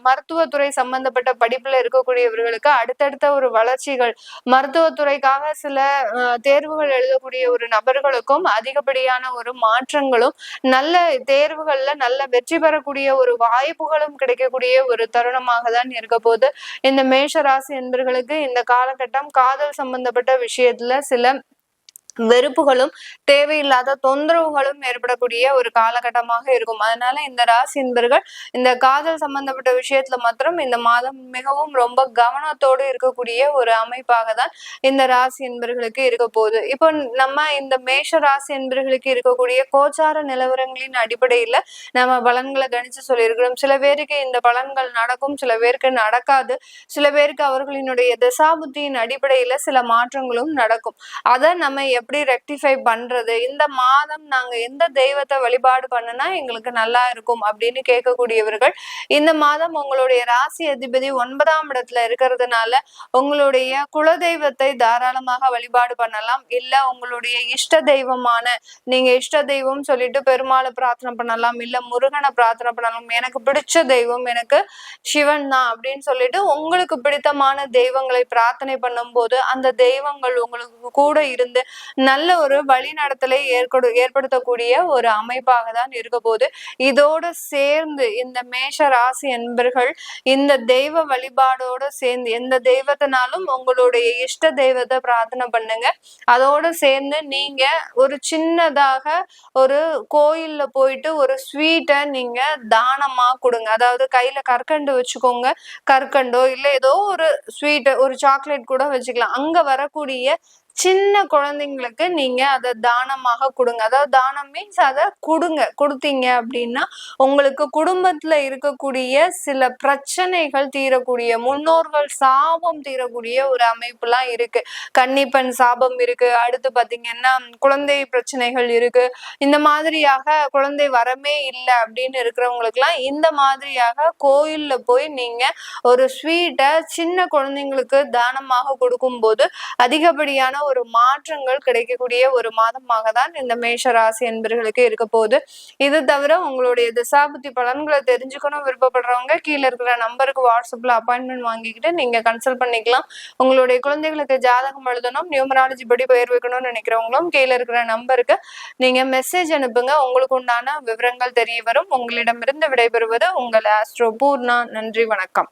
மருத்துவத்துறை சம்பந்தப்பட்ட படிப்புல இருக்கக்கூடியவர்களுக்கு அடுத்தடுத்த ஒரு வளர்ச்சிகள், மருத்துவத்துறைக்காக சில தேர்வுகள் எழுதக்கூடிய ஒரு நபர்களுக்கும் அதிகப்படியான ஒரு மாற்றங்களும், நல்ல தேர்வுகள்ல நல்ல வெற்றி பெறக்கூடிய ஒரு வாய்ப்புகளும் கிடைக்கக்கூடிய ஒரு தருணமாக தான் இருக்க போது. இந்த மேஷ ராசி என்பர்களுக்கு இந்த காலகட்டம் காதல் சம்பந்தப்பட்ட விஷயத்துல சில வெறுப்புகளும் தேவையில்லாத தொந்தரவுகளும் ஏற்படக்கூடிய ஒரு காலகட்டமாக இருக்கும். அதனால இந்த ராசி என்பர்கள் இந்த காதல் சம்பந்தப்பட்ட விஷயத்துல மாத்திரம் இந்த மாதம் மிகவும் ரொம்ப கவனத்தோடு இருக்கக்கூடிய ஒரு அமைப்பாக தான் இந்த ராசி என்பர்களுக்கு இருக்க போகுது. இப்போ நம்ம இந்த மேஷ ராசி என்பர்களுக்கு இருக்கக்கூடிய கோச்சார நிலவரங்களின் அடிப்படையில நம்ம பலன்களை கணிச்சு சொல்லியிருக்கிறோம். சில பேருக்கு இந்த பலன்கள் நடக்கும், சில பேருக்கு நடக்காது, சில பேருக்கு அவர்களினுடைய தசாபுத்தியின் அடிப்படையில சில மாற்றங்களும் நடக்கும். அதை நம்ம எப்படி ரெக்டிஃபை பண்றது, இந்த மாதம் நாங்க எந்த தெய்வத்தை வழிபாடு பண்ணுனா எங்களுக்கு நல்லா இருக்கும் அப்படின்னு கேட்கக்கூடியவர்கள், இந்த மாதம் உங்களுடைய ராசி அதிபதி 9ஆம் இடத்துல இருக்கிறதுனால உங்களுடைய குலதெய்வத்தை தாராளமாக வழிபாடு பண்ணலாம். இல்ல உங்களுடைய இஷ்ட தெய்வமான, நீங்க இஷ்ட தெய்வம் சொல்லிட்டு பெருமாளை பிரார்த்தனை பண்ணலாம், இல்ல முருகனை பிரார்த்தனை பண்ணலாம். எனக்கு பிடிச்ச தெய்வம் எனக்கு சிவன் தான் அப்படின்னு சொல்லிட்டு உங்களுக்கு பிடித்தமான தெய்வங்களை பிரார்த்தனை பண்ணும் போது அந்த தெய்வங்கள் உங்களுக்கு கூட இருந்து நல்ல ஒரு வழிநடத்தலை ஏற்படுத்தக்கூடிய ஒரு அமைப்பாக தான் இருக்க போது. இதோடு சேர்ந்து இந்த மேஷ ராசி என்பர்கள் இந்த தெய்வ வழிபாடோடு சேர்ந்து எந்த தெய்வத்தினாலும் உங்களுடைய இஷ்ட தெய்வத்தை பிரார்த்தனை பண்ணுங்க. அதோடு சேர்ந்து நீங்க ஒரு சின்னதாக ஒரு கோயில்ல போயிட்டு ஒரு ஸ்வீட்டை நீங்க தானமா கொடுங்க. அதாவது கையில கற்கண்டு வச்சுக்கோங்க, கற்கண்டோ இல்ல ஏதோ ஒரு ஸ்வீட், ஒரு சாக்லேட் கூட வச்சுக்கலாம். அங்க வரக்கூடிய சின்ன குழந்தைங்களுக்கு நீங்க அதை தானமாக கொடுங்க. அதாவது தானம் மீன்ஸ் அதை கொடுத்தீங்க அப்படின்னா உங்களுக்கு குடும்பத்துல இருக்கக்கூடிய சில பிரச்சனைகள் தீரக்கூடிய, முன்னோர்கள் சாபம் தீரக்கூடிய ஒரு அமைப்புலாம் இருக்கு. கன்னிப்பெண் சாபம் இருக்கு, அடுத்து பாத்தீங்கன்னா குழந்தை பிரச்சனைகள் இருக்கு, இந்த மாதிரியாக குழந்தை வரமே இல்லை அப்படின்னு இருக்கிறவங்களுக்கு எல்லாம் இந்த மாதிரியாக கோயில்ல போய் நீங்க ஒரு ஸ்வீட்டை சின்ன குழந்தைங்களுக்கு தானமாக கொடுக்கும் போது அதிகப்படியான ஒரு மாற்றங்கள் கிடைக்கக்கூடிய ஒரு மாதமாக தான் இந்த மேஷ ராசி என்பர்களுக்கு இருக்க போகுது. இது தவிர உங்களுடைய திசாபுத்தி பலன்களை தெரிஞ்சுக்கணும் விருப்பப்படுறவங்க கீழே இருக்கிற நம்பருக்கு வாட்ஸ்அப்ல அப்பாயின்மெண்ட் வாங்கிக்கிட்டு நீங்க கன்சல்ட் பண்ணிக்கலாம். உங்களுடைய குழந்தைகளுக்கு ஜாதகம் எழுதணும், நியூமராலஜி படி பெயர் வைக்கணும்னு நினைக்கிறவங்களும் கீழே இருக்கிற நம்பருக்கு நீங்க மெசேஜ் அனுப்புங்க. உங்களுக்கு உண்டான விவரங்கள் தெரிய வரும். உங்களிடமிருந்து விடைபெறுவது உங்கள் ஆஸ்ட்ரோ பூர்ணா. நன்றி, வணக்கம்.